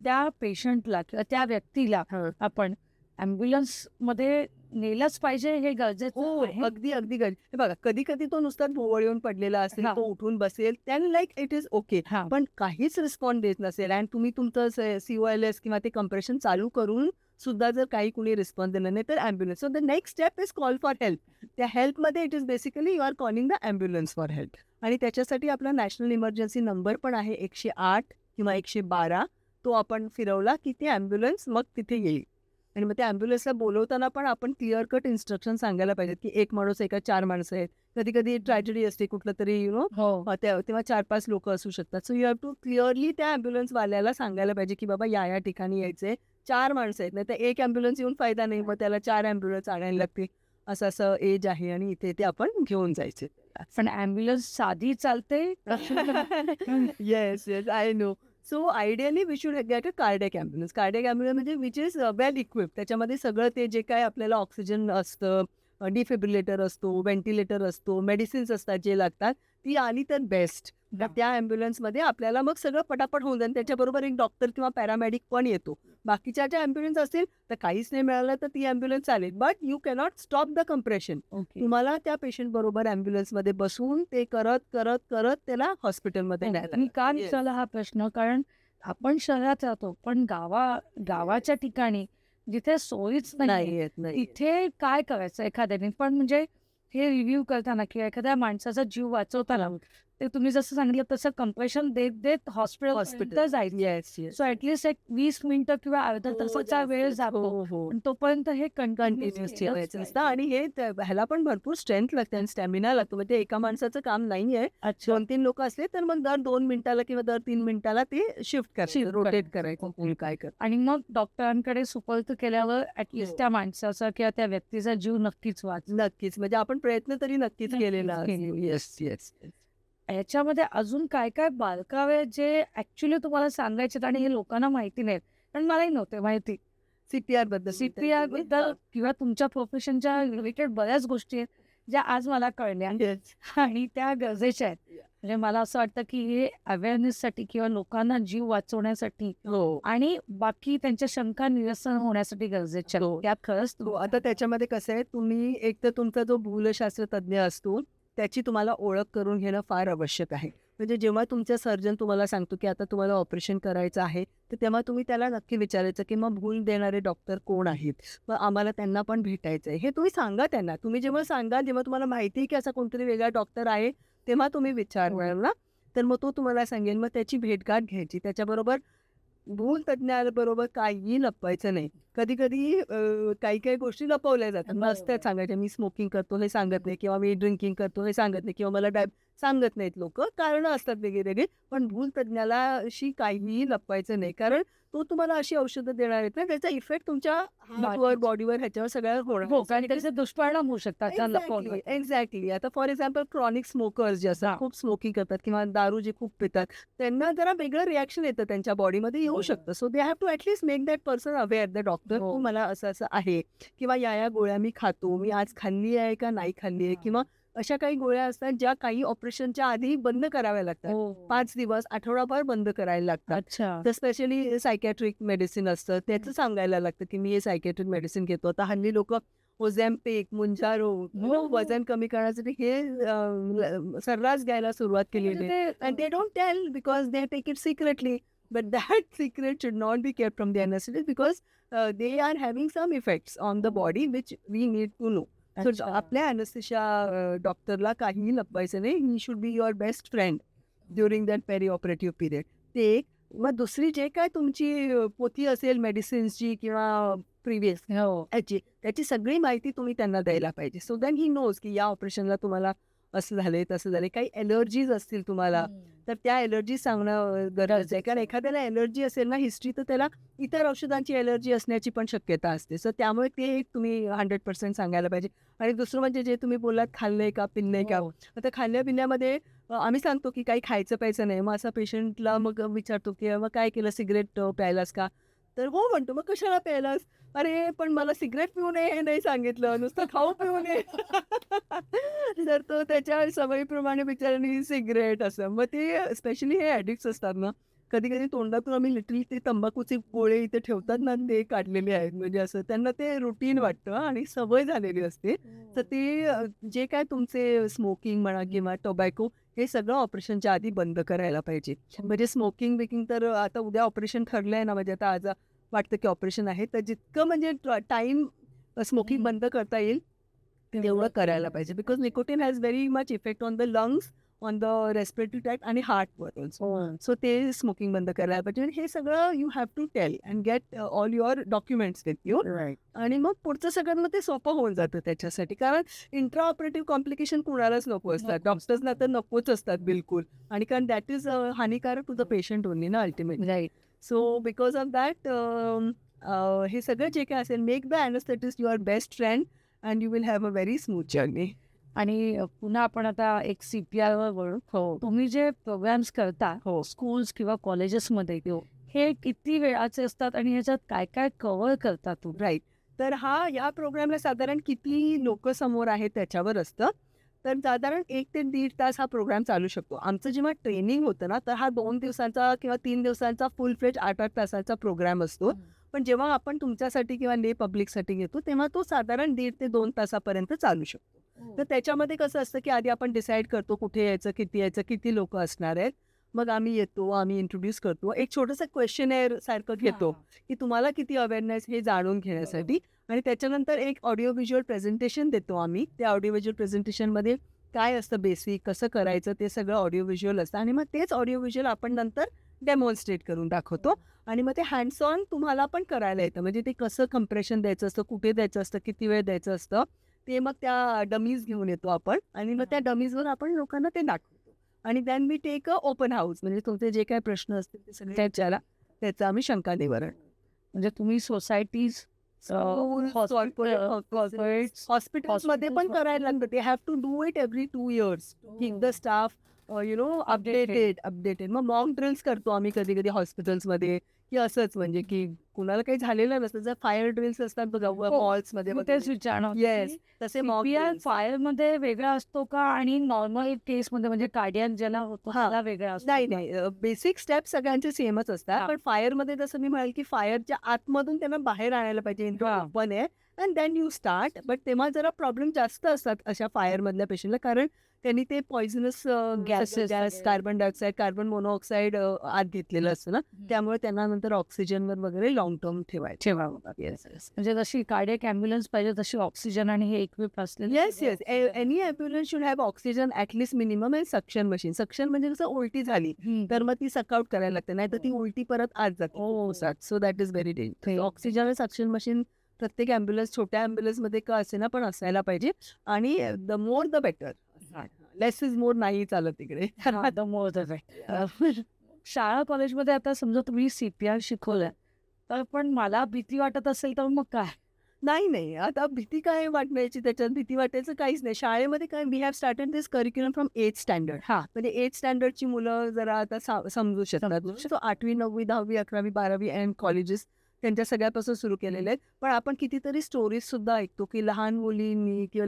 त्या पेशंटला किंवा त्या व्यक्तीला आपण ॲम्ब्युलन्स मध्ये नेलंच पाहिजे, हे गरजेचं आहे? अगदी अगदी हे बघा, कधी कधी तो नुसता भोवळ येऊन पडलेला असेल, तो उठून बसेल, त्याने लाईक इट इज ओके. पण काहीच रिस्पॉन्स देत नसेल आणि तुम्ही तुमचं COLS किंवा ते कम्प्रेशन चालू करून सुद्धा जर काही कुणी रिस्पॉन्स दिला नाही तर ambulance. So the next step is call for help. त्या हेल्पमध्ये it is basically you are calling the ambulance for help. आणि त्याच्यासाठी आपला नॅशनल इमर्जन्सी नंबर पण आहे 108 किंवा 112. तो आपण फिरवला की ते ॲम्ब्युलन्स मग तिथे येईल. आणि मग त्या ॲम्ब्युलन्सला बोलवताना पण आपण क्लिअर कट इन्स्ट्रक्शन सांगायला पाहिजेत की 1 माणूस आहे का 4 माणसं आहेत. कधी कधी ट्रॅजेडी असते कुठलं तरी, तेव्हा 4-5 लोक असू शकतात. So you have to clearly त्या ॲम्ब्युलन्सवाल्याला सांगायला पाहिजे की बाबा या ठिकाणी यायचंय, 4 माणसं आहेत. नाही तर 1 ॲम्ब्युलन्स येऊन फायदा नाही, मग त्याला 4 ॲम्ब्युलन्स आणायला लागते. असं एज आहे आणि इथे ते आपण घेऊन जायचे. पण ॲम्ब्युलन्स साधी चालते? Yes yes, I know. So ideally we should get a cardiac ambulance. Cardiac ambulance म्हणजे विच इज वेल इक्विप्ड. त्याच्यामध्ये सगळं ते जे काय आपल्याला ऑक्सिजन असतं, डिफिब्रिलेटर असतो, व्हेंटिलेटर असतो, मेडिसिन्स असतात जे लागतात, ती आली तर बेस्ट. तर त्या ॲम्ब्युलन्समध्ये आपल्याला मग सगळं पटापट होऊन जाईल. त्याच्याबरोबर एक डॉक्टर किंवा पॅरामेडिक पण येतो. बाकीच्या ज्या ॲम्ब्युलन्स असतील तर काहीच नाही मिळालं तर ती ॲम्ब्युलन्स चालेल. But you cannot stop the compression. Okay. तुम्हाला त्या पेशंटबरोबर ॲम्ब्युलन्समध्ये बसवून ते करत, करत, करत त्याला हॉस्पिटलमध्ये न्यायला मी का लागतं. Yes. विचारला हा प्रश्न, कारण आपण शहरात राहतो, पण गावाच्या ठिकाणी जिथे सोयीच नाही नाही येत, नाही येत. तिथे काय करायचं एखाद्याने? पण म्हणजे हे रिव्ह्यू करताना किंवा एखाद्या माणसाचा जीव वाचवताना ते तुम्ही जसं सांगितलं तसं कंप्रेशन देत देत हॉस्पिटल जायचं. Yes, yes. सो ॲटलिस्ट एक 20 मिनिटं किंवा अर्धा हो, तासाचा वेळ जास्तच. जातो. हो, हो. पण तोपर्यंत हे कंटिन्यूअस कंटिन्यूअस ठेवायचं असतं आणि हे ह्याला पण भरपूर स्ट्रेंथ लागते आणि स्टॅमिना लागतो. म्हणजे एका माणसाचं काम नाहीये. अच्छा. 2-3 लोक असले तर मग दर 2 मिनिटाला किंवा दर 3 मिनिटाला ते शिफ्ट करायचं, Shift रोटेट करायचं. करायचं. कोण काय करतं. आणि मग डॉक्टरांकडे सुपूर्द केल्यावर हो. ॲटलिस्ट त्या माणसाचा किंवा त्या व्यक्तीचा जीव नक्कीच वाचतो. नक्कीच. म्हणजे आपण प्रयत्न तरी नक्कीच नक्कीच केलेला केले. असतो. Yes, yes. याच्यामध्ये अजून काय काय बारकावे आहेत जे ॲक्च्युली तुम्हाला सांगायचे आणि हे लोकांना माहिती नाहीत? कारण मलाही नव्हते माहिती. CPR बद्दल CPR बद्दल किंवा तुमच्या प्रोफेशनच्या रिलेटेड बऱ्याच गोष्टी आहेत ज्या आज मला कळल्या येस. आणि त्या गरजेच्या आहेत. म्हणजे मला असं वाटतं की हे अवेअरनेससाठी किंवा लोकांना जीव वाचवण्यासाठी हो. आणि बाकी त्यांच्या शंका निरसन होण्यासाठी गरजेच्या हो. आहेत. त्यात खरंच हो, आता त्याच्यामध्ये कसं आहे, तुम्ही एक तर तुमचा जो भूलशास्त्र तज्ञ असतो, त्याची तुम्हाला ओळख करून घेणं फार आवश्यक आहे. म्हणजे जेव्हा तुमचा सर्जन तुम्हाला सांगतो, की आता तुम्हाला ऑपरेशन करायचं आहे, तर तेव्हा तुम्ही त्याला नक्की विचारायचं, की मग भूल देणारे डॉक्टर कोण आहेत? मग आम्हाला त्यांना पण भेटायचं आहे. हे तुम्ही सांगा त्यांना. तुम्ही जेव्हा सांगाल, जेव्हा तुम्हाला माहिती आहे, की असा कोणतरी वेगळा डॉक्टर आहे, तेव्हा तुम्ही विचाराल ना, तर मग तो तुम्हाला सांगेल. मग त्याची भेटगाठ घ्यायची. त्याच्याबरोबर भूल तज्ञाबरोबर काहीही लपवायचं नाही. कधी-कधी काही-काही गोष्टी लपवल्या जातात. नसतात सांगायच्या. मी स्मोकिंग करतो हे सांगत नाही किंवा मी ड्रिंकिंग करतो हे सांगत नाही किंवा मला सांगत नाहीत लोकं. कारणं असतात वेगळी-वेगळी. पण भूल तज्ञाला अशी काहीही लपवायचं नाही. कारण तो तुम्हाला अशी औषधं देणार आहेत ना, त्याचा इफेक्ट तुमच्या हार्टवर, बॉडीवर ह्याच्यावर सगळ्यावर होणार. हो, कारण त्याचे दुष्परिणाम होऊ शकतात त्या लपवून. एक्झॅक्टली. आता फॉर एक्झाम्पल क्रॉनिक स्मोकर्स जे असतात, खूप स्मोकिंग करतात किंवा दारू जे खूप पितात, त्यांना जरा वेगळं रिॲक्शन येतं त्यांच्या बॉडीमध्ये येऊ शकतं. So they have to at least make that person aware, the doctor, हो. की मला असं-असं आहे किंवा या गोळ्या मी खातो, मी आज खाल्ली आहे का नाही खाल्ली आहे किंवा अशा काही गोळ्या असतात ज्या काही ऑपरेशनच्या आधी बंद कराव्या लागतात. हो. 5 दिवस, आठवडाभर बंद करायला लागतात. अच्छा. तर स्पेशली सायकॅट्रिक मेडिसिन असतं, त्याचं सांगायला लागतं, की मी हे सायकॅट्रिक मेडिसिन घेतो. आता हल्ली लोकं ओझॅम्पिक, मुंजारो, हो. वजन कमी करण्यासाठी हे सर्रास घ्यायला सुरुवात केलेली आहे. म्हणजे ते And they don't tell because they take it secretly. But that secret should not be kept from the anesthetist because they are having some effects on the body which we need to know. So अच्छा. आपल्या anaesthesia डॉक्टरला काहीही लपवायचं नाही. He should be your best friend during that peri operative period. ते एक. मग दुसरी जे काय तुमची पोथी असेल मेडिसिन्सची किंवा प्रिव्हियस हो. त्याची सगळी माहिती तुम्ही त्यांना द्यायला पाहिजे. सो दॅन ही नोज की या ऑपरेशनला तुम्हाला असं झालंय, तसं झालंय. काही ॲलर्जीज असतील तुम्हाला, तर त्या ॲलर्जी सांगणं गरजेचं आहे. कारण एखाद्याला ॲलर्जी असेल ना हिस्ट्री, तर त्याला इतर औषधांची ॲलर्जी असण्याची पण शक्यता असते. सो त्यामुळे ते एक तुम्ही 100% सांगायला पाहिजे. आणि दुसरं म्हणजे जे तुम्ही बोललात खाल्लंय का, पिल्लंय का? हो. आता खाल्ल्या-पिल्ल्यामध्ये आम्ही सांगतो की काही खायचं प्यायचं नाही. मग असा पेशंटला मग विचारतो की मग काय केलं, सिगारेट प्यायलास का? तर हो म्हणतो. मग कशाला प्यायलास? अरे पण मला सिगारेट पिऊ नये हे नाही सांगितलं, नुसतं खाऊ पिऊ नये. तर तो त्याच्या सवयीप्रमाणे बिचाऱ्याने सिगारेट असं. मग ते स्पेशली हे ॲडिक्ट्स असतात ना, कधी-कधी तोंडातून आम्ही लिटरली ते तंबाखूचे गोळे इथे ठेवतात ना, ते काढलेले आहेत. म्हणजे असं त्यांना ते रुटीन वाटतं आणि सवय झालेली असते. तर ते जे काय तुमचे स्मोकिंग म्हणा किंवा टोबॅको हे सगळं ऑपरेशनच्या आधी बंद करायला पाहिजे. म्हणजे स्मोकिंग-बिकिंग तर आता उद्या ऑपरेशन ठरलंय ना, म्हणजे आता आज वाटतं की ऑपरेशन आहे, तर जितकं म्हणजे टाईम स्मोकिंग बंद करता येईल तेवढं करायला पाहिजे. Because nicotine has very much effect on the lungs, on the respiratory tract आणि हार्टवर ऑल्सो. सो ते स्मोकिंग बंद करायला पाहिजे. आणि हे सगळं you have to tell and get all your documents with you. आणि मग पुढचं सगळ्यांना ते सोपं होऊन जातं त्याच्यासाठी. कारण इंट्रा ऑपरेटिव्ह कॉम्प्लिकेशन कुणालाच नको असतात. डॉक्टर्सना तर नकोच असतात बिलकुल. आणि कारण दॅट इज हानिकारक टू द पेशंट ओनली ना ultimately. Right. So because of that हे सगळं जे काय असेल, make the anaesthetist your best friend and you will have a very smooth journey. आणि पुन्हा आपण आता एक CPRवर वळू. हो. तुम्ही जे प्रोग्राम्स करता हो. स्कूल्स किंवा कॉलेजेसमध्ये, हो. हे किती वेळाचे असतात आणि ह्याच्यात काय काय कव्हर करता तुम्ही? राईट. तर या प्रोग्रामला साधारण किती लोक समोर आहेत त्याच्यावर असतं. तर साधारण 1 ते 1.5 तास हा प्रोग्राम चालू शकतो. आमचं जेव्हा ट्रेनिंग होतं ना, तर हा 2 दिवसांचा किंवा 3 दिवसांचा फुल फ्लेज 8-8 तासाचा प्रोग्राम असतो. पण जेव्हा आपण तुमच्यासाठी किंवा ले पब्लिकसाठी घेतो, तेव्हा तो साधारण 1.5 ते 2 तासापर्यंत चालू शकतो. तर त्याच्यामध्ये कसं असतं, की आधी आपण डिसाईड करतो कुठे यायचं, किती लोकं असणार आहेत. मग आम्ही येतो, आम्ही इंट्रोड्यूस करतो. एक छोटंसं क्वेश्चनेअर सारखं घेतो, की तुम्हाला किती अवेअरनेस हे जाणून घेण्यासाठी. आणि त्याच्यानंतर एक ऑडिओ व्हिज्युअल प्रेझेंटेशन देतो आम्ही. त्या ऑडिओ व्हिज्युअल प्रेझेंटेशनमध्ये काय असतं बेसिक, कसं करायचं ते सगळं ऑडिओ व्हिज्युअल असतं आणि मग तेच ऑडिओ व्हिज्युअल आपण नंतर डेमॉन्स्ट्रेट करून दाखवतो आणि मग ते हँड्स ऑन तुम्हाला पण करायला येतं. म्हणजे ते कसं कंप्रेशन द्यायचं असतं, कुठे द्यायचं असतं, किती वेळ द्यायचं असतं, ते मग त्या डमीज घेऊन येतो आपण आणि मग त्या डमीजवर आपण लोकांना ते दाखवतो. आणि then we take a open house, म्हणजे तुमचे जे काही प्रश्न असतील ते सगळे विचारा, त्याचं आम्ही शंका निवारण. म्हणजे तुम्ही सोसायटीज, कॉर्पोरेट्स, हॉस्पिटल्समध्ये पण करायला लागतं. They have to do it every 2 years to keep the staff updated. मग मॉक ड्रिल्स करतो आम्ही कधी-कधी हॉस्पिटल्समध्ये, की असंच म्हणजे की कुणाला काही झालेलं नसतं. जर फायर ड्रिल्स असतात बघा मॉल्समध्ये मग वगैरे. तेच विचारणार येस, तसे मॉक सीपीआर ड्रिल्स. फायरमध्ये वेगळा असतो का आणि नॉर्मल केसमध्ये म्हणजे कार्डियक ज्याला होतो हां. त्याला वेगळा असतो? नाही. बेसिक स्टेप्स सगळ्यांचे सेमच असतात. हां. पण फायरमध्ये जसं मी म्हणाले, की फायरच्या आतमधून त्यांना बाहेर आणायला पाहिजे. हां. ओपन आहे and then you start. But तेव्हा जरा प्रॉब्लेम जास्त असतात अशा फायरमधल्या पेशंटला, कारण त्यांनी ते पॉइझनस Gases गॅस, वगैरे. कार्बन डायऑक्साईड, कार्बन मोनोऑक्साईड आत घेतलेलं असतं ना, त्यामुळे त्यांना नंतर ऑक्सिजनवर वगैरे लाँग टर्म ठेवायचं. ठेवावं. येस. म्हणजे जशी कार्डियक ॲम्ब्युलन्स पाहिजे तशी ऑक्सिजन आणि हे इक्विप असलेलं येस. सगळं oxygen. Any ambulance should have oxygen at least minimum and suction machine. Suction म्हणजे कसं उलटी झाली तर मग ती सक आउट करायला लागते, नाहीतर ती उलटी परत आत जाते फुफ्फुसात. So that is very danger. Oxygen आणि सक्शन मशीन प्रत्येक ॲम्ब्युलन्स, छोट्या ॲम्ब्युलन्समध्ये का असेना पण असायला पाहिजे आणि the more the better. Less is more नाही चालत तिकडे. हां, द मोर द बेटर. शाळा कॉलेजमध्ये आता समजा तुम्ही सीपीआर शिकवलंय, तर पण मला भीती वाटत असेल तर मग काय? नाही. आता भीती काय वाटण्याची, त्याच्यात भीती वाटायचं काहीच नाही. शाळेमध्ये काय, we have started this curriculum from 8th standard. हां. म्हणजे 8th स्टँडर्डची मुलं जरा आता समजू शकतात. समजू सो 8वी, 9वी, 10वी, 11वी, 12वी अँड कॉलेजेस त्यांच्या सगळ्यापासून सुरू केलेले आहेत. पण आपण कितीतरी स्टोरीज सुद्धा ऐकतो, की लहान मुलींनी किंवा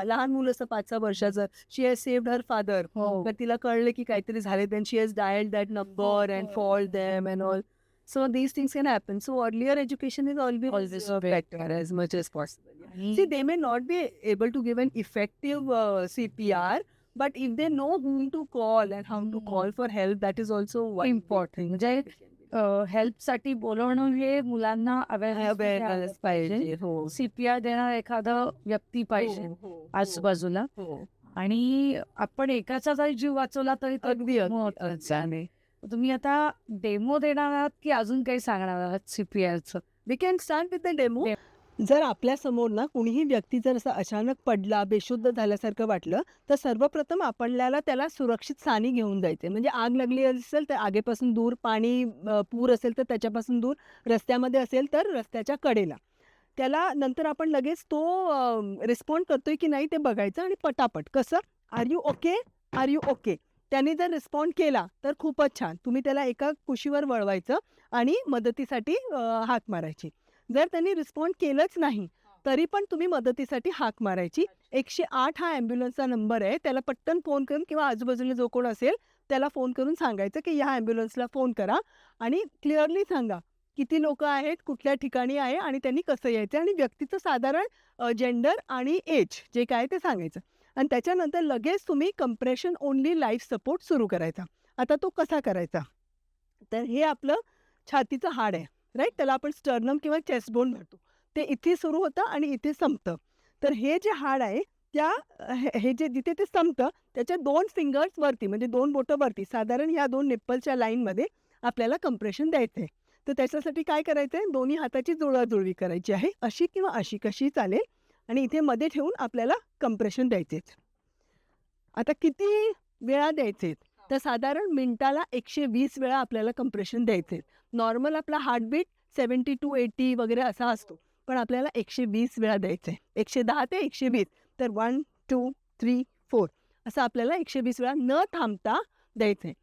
लहान मुलं असं 5-6 वर्षाचं, she has saved her father. हो. तर तिला कळलं की काहीतरी झाले, then she has dialled that number and called them and all. So these things can happen. So earlier education is always Always better as much as possible. आणि See, they may not be able to give an effective CPR, but if they know whom to call and how to call for help, that is also one important म्हणजे हेल्पसाठी बोलवणं हे मुलांना awareness पाहिजे. हो. CPR देणार एखादा व्यक्ती पाहिजे हो. आजूबाजूला. हो. आणि आपण एकाचा जरी जीव वाचवला तरी ते अगदी महत्त्वाचं आहे. तुम्ही आता डेमो देणार आहात की अजून काही सांगणार आहात सीपीआरचं? We can start with the demo. Demo. जर आपल्या समोर ना कुणीही व्यक्ती जर असा अचानक पडला, बेशुद्ध झाल्यासारखं वाटलं, तर सर्वप्रथम आपल्याला त्याला सुरक्षित स्थानी घेऊन जायचे. म्हणजे आग लागली असेल तर आगीपासून दूर, पाणी पूर असेल तर त्याच्यापासून दूर, रस्त्यामध्ये असेल तर रस्त्याच्या कडेला. त्याला नंतर आपण लगेच तो रिस्पॉन्ड करतोय की नाही ते बघायचं आणि पटापट कसं, are you okay? Are you okay? त्याने जर रिस्पॉन्ड केला तर खूपच छान. तुम्ही त्याला एका कुशीवर वळवायचं आणि मदतीसाठी हाक मारायची. जर त्यांनी रिस्पॉन्ड केलंच नाही तरी पण तुम्ही मदतीसाठी हाक मारायची. 108 हा ॲम्ब्युलन्सचा नंबर आहे. त्याला पटकन फोन करून किंवा आजूबाजूला जो कोण असेल त्याला फोन करून सांगायचं की ह्या ॲम्ब्युलन्सला फोन करा आणि क्लिअरली सांगा किती लोकं आहेत, कुठल्या ठिकाणी आहे आणि त्यांनी कसं यायचं आणि व्यक्तीचं साधारण जेंडर आणि एज जे काय ते सांगायचं. आणि त्याच्यानंतर लगेच तुम्ही कंप्रेशन ओन्ली लाईफ सपोर्ट सुरू करायचा. आता तो कसा करायचा? तर हे आपलं छातीचं हाड आहे, राईट? त्याला आपण स्टर्नम किंवा चेस्ट बोन म्हणतो. ते इथे सुरू होतं आणि इथे संपतं. तर हे जे हाड आहे त्या हे जे जिथे ते संपतं त्याच्या 2 फिंगर्स वरती, म्हणजे 2 बोटं वरती, साधारण ह्या 2 निप्पलच्या लाईनमध्ये आपल्याला कंप्रेशन द्यायचं आहे. तर त्याच्यासाठी काय करायचं आहे, दोन्ही हाताची जुळवाजुळवी करायची आहे, अशी किंवा अशी कशी चालेल. आणि इथे मध्ये ठेवून आपल्याला कंप्रेशन द्यायचे. आता किती वेळा द्यायचे? तर साधारण मिनिटाला 120 वेळा आपल्याला कंप्रेशन द्यायचे. नॉर्मल आपला हार्टबीट 70 to 80 वगैरे असा असतो, पण आपल्याला 120 वेळा द्यायचे. 110 ते 120. तर 1, 2, 3, 4 असं आपल्याला 120 वेळा न थांबता द्यायचे.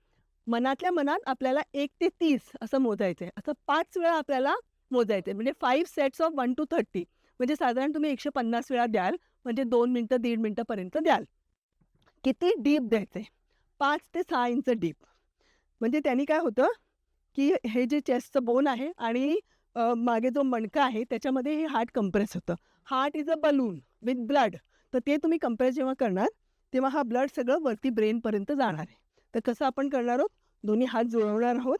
मनातल्या मनात आपल्याला 1 ते 30 असं मोजायचं आहे. असं 5 वेळा आपल्याला मोजायचं आहे. म्हणजे 5 सेट्स ऑफ 1 to 30. म्हणजे साधारण तुम्ही 150 वेळा द्याल, म्हणजे 2 मिनिटं, 1.5 मिनिटापर्यंत द्याल. किती डीप द्यायचे? 5 ते 6 इंच डीप. म्हणजे त्यांनी काय होतं, की हे जे चेस्टचं बोन आहे आणि मागे जो मणका आहे त्याच्यामध्ये हे हार्ट कंप्रेस होतं. Heart is a balloon with blood. तर ते तुम्ही कंप्रेस जेव्हा करणार, तेव्हा हा ब्लड सगळं वरती ब्रेनपर्यंत जाणार आहे. तर कसं आपण करणार आहोत? दोन्ही हात जुळवणार आहोत.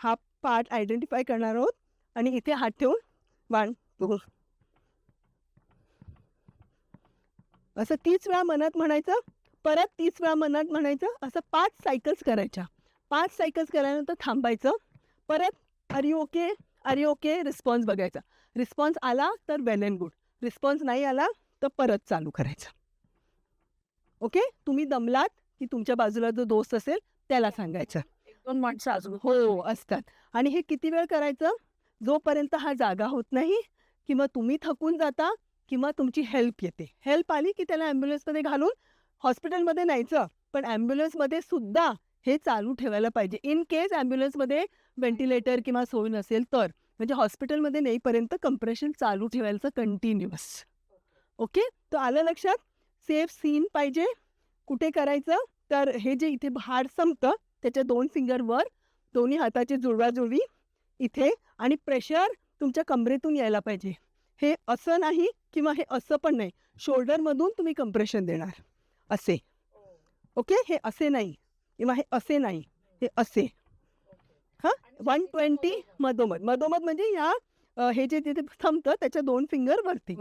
हा पार्ट आयडेंटिफाय करणार आहोत आणि इथे हात ठेवून 1, 2 असं 30 वेळा मनात म्हणायचं, परत 30 वेळा मनात म्हणायचं, असं 5 सायकल्स करायच्या. 5 सायकल्स केल्यानंतर थांबायचं. परत are you okay? Are you okay? Response बघायचा. रिस्पॉन्स आला तर वेल एंड गुड. रिस्पॉन्स नाही आला तर परत चालू करायचं. ओके? तुम्ही दमलात की तुमच्या बाजूला जो दोस्त असेल त्याला सांगायचं. 1-2 माणसं अजून हो, असतात. आणि हे किती वेळ करायचं? जोपर्यंत हा जागा होत नाही किंवा तुम्ही थकून जाता किंवा तुमची हेल्प येते. हेल्प आली की त्याला ॲम्ब्युलन्समध्ये घालून हॉस्पिटलमध्ये न्यायचं. पण ॲम्ब्युलन्समध्ये सुद्धा हे चालू ठेवायला पाहिजे. इन केस ॲम्ब्युलन्समध्ये व्हेंटिलेटर किंवा सोय नसेल तर. म्हणजे हॉस्पिटलमध्ये नेईपर्यंत कंप्रेशन चालू ठेवायचं कंटिन्युअस. ओके? तर आलं लक्षात? सेफ सीन पाहिजे. कुठे करायचं? तर हे जे इथे हाड संपतं त्याच्या 2 फिंगर वर, दोन्ही हाताची जुळवाजुळवी इथे आणि प्रेशर तुमच्या कमरेतून यायला पाहिजे. हे असं नाही किंवा हे असं पण नाही. शोल्डरमधून तुम्ही कंप्रेशन देणार. असे. ओके? हे असे नाही किंवा हे असे नाही. हे असे. हां? 120 मधोमध. मधोमध म्हणजे हे जे तिथे थांबतं त्याच्या 2 फिंगर वरती.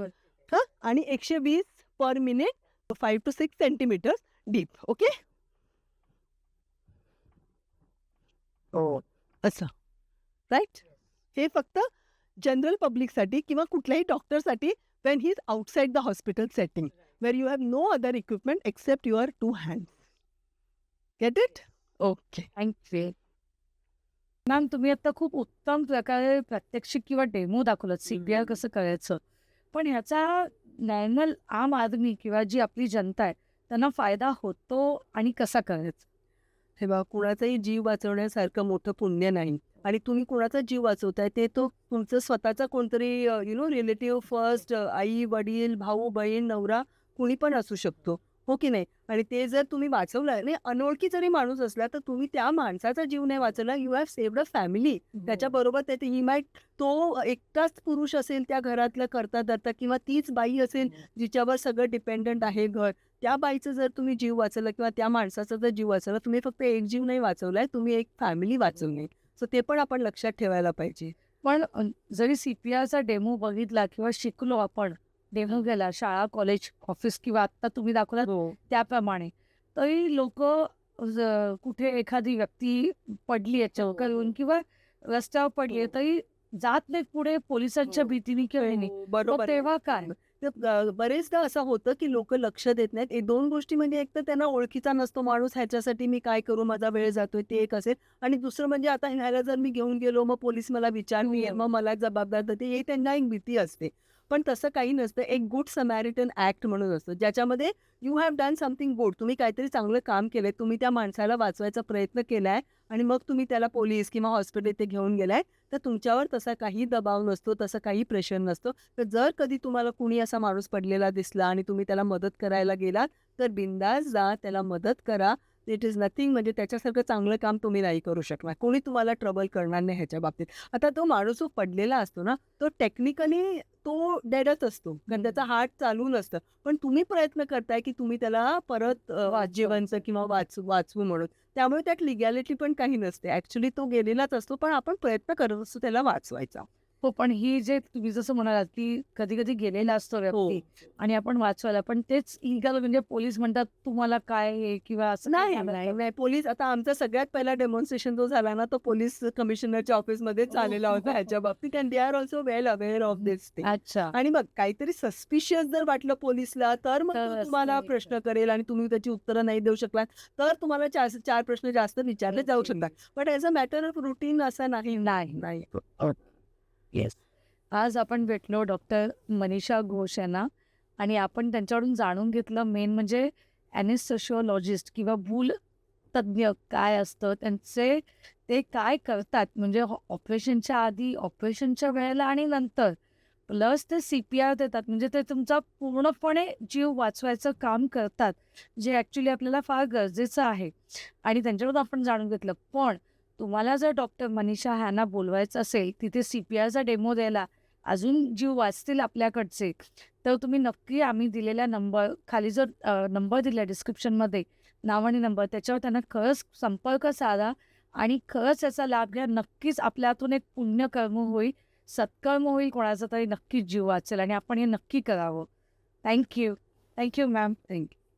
हां? आणि 120 per minute 5 to 6 centimetres deep. Okay? हो. असं. राइट? हे फक्त जनरल पब्लिकसाठी किंवा कुठल्याही डॉक्टरसाठी when he is outside the hospital setting where you have no other equipment except your 2 hands. Get it? Okay. Thank you. Ma'am, तुम्ही आता खूप उत्तम प्रकारे प्रात्यक्षिक किंवा डेमो दाखवलात CPR कसं करायचं. पण ह्याचा नॉर्मल आम आदमी किंवा जी आपली जनता आहे त्यांना फायदा होतो आणि कसा करायचा? हे बघा, कुणाचाही जीव वाचवण्यासारखं मोठं पुण्य नाही आणि तुम्ही कुणाचा जीव वाचवताय ते तो तुमचं स्वतःचा कोणतरी रिलेटिव्ह फर्स्ट, आई वडील भाऊ बहीण नवरा कुणी पण असू शकतो, हो की नाही? आणि ते जर तुम्ही वाचवलं आणि अनोळखी जरी माणूस असला तर तुम्ही त्या माणसाचा जीव नाही वाचवला, you have saved a family. त्याच्याबरोबर त्याचे ही माईट तो एकटाच पुरुष असेल त्या घरातलं करता धरता किंवा तीच बाई असेल जिच्यावर सगळं डिपेंडंट आहे घर, त्या बाईचा जर तुम्ही जीव वाचवला किंवा त्या माणसाचा जर जीव वाचवला, तुम्ही फक्त एक जीव नाही वाचवलाय, तुम्ही एक फॅमिली वाचवली. सो ते पण आपण लक्षात ठेवायला पाहिजे. पण जरी CPRचा डेमो बघितला किंवा शिकलो आपण, डेमो गेला शाळा, कॉलेज, ऑफिस किंवा आत्ता तुम्ही दाखवलात हो. त्याप्रमाणे, तरी लोकं कुठे एखादी व्यक्ती पडली याच्यावर करून किंवा रस्त्यावर पडली तरी जात नाहीत पुढे पोलिसांच्या भीतीने किंवा ह्यानी. हो, मग बरोबर आहे. तेव्हा काय? तर बरेचदा असं होतं की लोक लक्ष देत नाहीत. एक 2 गोष्टी म्हणजे एक तर त्यांना ओळखीचा नसतो माणूस, ह्याच्यासाठी मी काय करू, माझा वेळ जातोय, ते एक असेल. आणि दुसरं म्हणजे आता ह्याला जर मी घेऊन गेलो मग पोलीस मला विचारतील, मग मला जबाबदार धरतील, हे त्यांना एक भीती असते. पण तसं काही नसतं. एक गुड समॅरिटन ॲक्ट म्हणून असतं, ज्याच्यामध्ये you have done something good. तुम्ही काहीतरी चांगलं काम केलंय, तुम्ही त्या माणसाला वाचवायचा प्रयत्न केलाय आणि मग तुम्ही त्याला पोलीस किंवा हॉस्पिटल इथे घेऊन गेलाय, तर तुमच्यावर तसा काही दबाव नसतो, तसं काही प्रेशर नसतं. तर जर कधी तुम्हाला कुणी असा माणूस पडलेला दिसला आणि तुम्ही त्याला मदत करायला गेलात, तर बिंदास जा, त्याला मदत करा. It is nothing. म्हणजे त्याच्यासारखं चांगलं काम तुम्ही नाही करू शकणार. कोणी तुम्हाला ट्रबल करणार नाही ह्याच्या बाबतीत. आता तो माणूस जो पडलेला असतो ना, तो टेक्निकली तो डेडच असतो, कारण त्याचा हार्ट चालू नसतं. पण तुम्ही प्रयत्न करताय की तुम्ही त्याला परत जिवंत किंवा वाचवू म्हणून. त्यामुळे त्यात लिगॅलिटी पण काही नसते. ॲक्च्युअली तो गेलेलाच असतो, पण आपण प्रयत्न करत असतो त्याला वाचवायचा. हो, पण ही जे तुम्ही जसं म्हणालात, की कधी-कधी गेलेला असतो व्यक्ती आणि आपण वाचवायला, पण तेच इल्लीगल म्हणजे पोलीस म्हणतात तुम्हाला काय आहे किंवा असं काही नाही, झालं नाही, तर? नाही. पोलीस आता आमचा सगळ्यात पहिला डेमॉन्स्ट्रेशन जो झाला ना, तो पोलीस कमिशनरच्या ऑफिसमध्येच झालेला होता ह्याच्या बाबतीत and they are also well aware of this thing. अच्छा. आणि मग काहीतरी सस्पिशियस जर वाटलं पोलिसला, तर मग तो तर तुम्हाला असते. प्रश्न करेल आणि तुम्ही त्याची उत्तरं नाही देऊ शकलात, तर तुम्हाला 4 प्रश्न जास्त विचारले जाऊ शकतात. But as a matter of routine असं नाही. नाही. नाही. येस. आज आपण भेटलो डॉक्टर मनीषा घोष यांना आणि आपण त्यांच्याकडून जाणून घेतलं मेन म्हणजे ॲनेस्थेशिओलॉजिस्ट किंवा भूल तज्ज्ञ काय असतं, त्यांचे ते काय करतात म्हणजे ऑपरेशनच्या आधी, ऑपरेशनच्या वेळेला आणि नंतर. प्लस ते CPR देतात. म्हणजे ते तुमचा पूर्णपणे जीव वाचवायचं काम करतात, जे ॲक्चुअली आपल्याला फार गरजेचं आहे आणि त्यांच्याकडून आपण जाणून घेतलं. पण तुम्हाला जर डॉक्टर मनीषा ह्यांना बोलवायचं असेल, तिथे CPRचा डेमो द्यायला, अजून जीव वाचतील आपल्याकडचे, तर तुम्ही नक्की आम्ही दिलेल्या नंबर खाली जो नंबर दिला डिस्क्रिप्शनमध्ये, नाव आणि नंबर, त्याच्यावर त्यांना खरंच संपर्क साधा आणि खरंच याचा लाभ घ्या. नक्कीच आपल्या हातून एक पुण्यकर्म होईल, सत्कर्म होईल, कोणाचा तरी नक्कीच जीव वाचेल आणि आपण हे नक्की करावं. Thank you. Thank you ma'am. Thank you.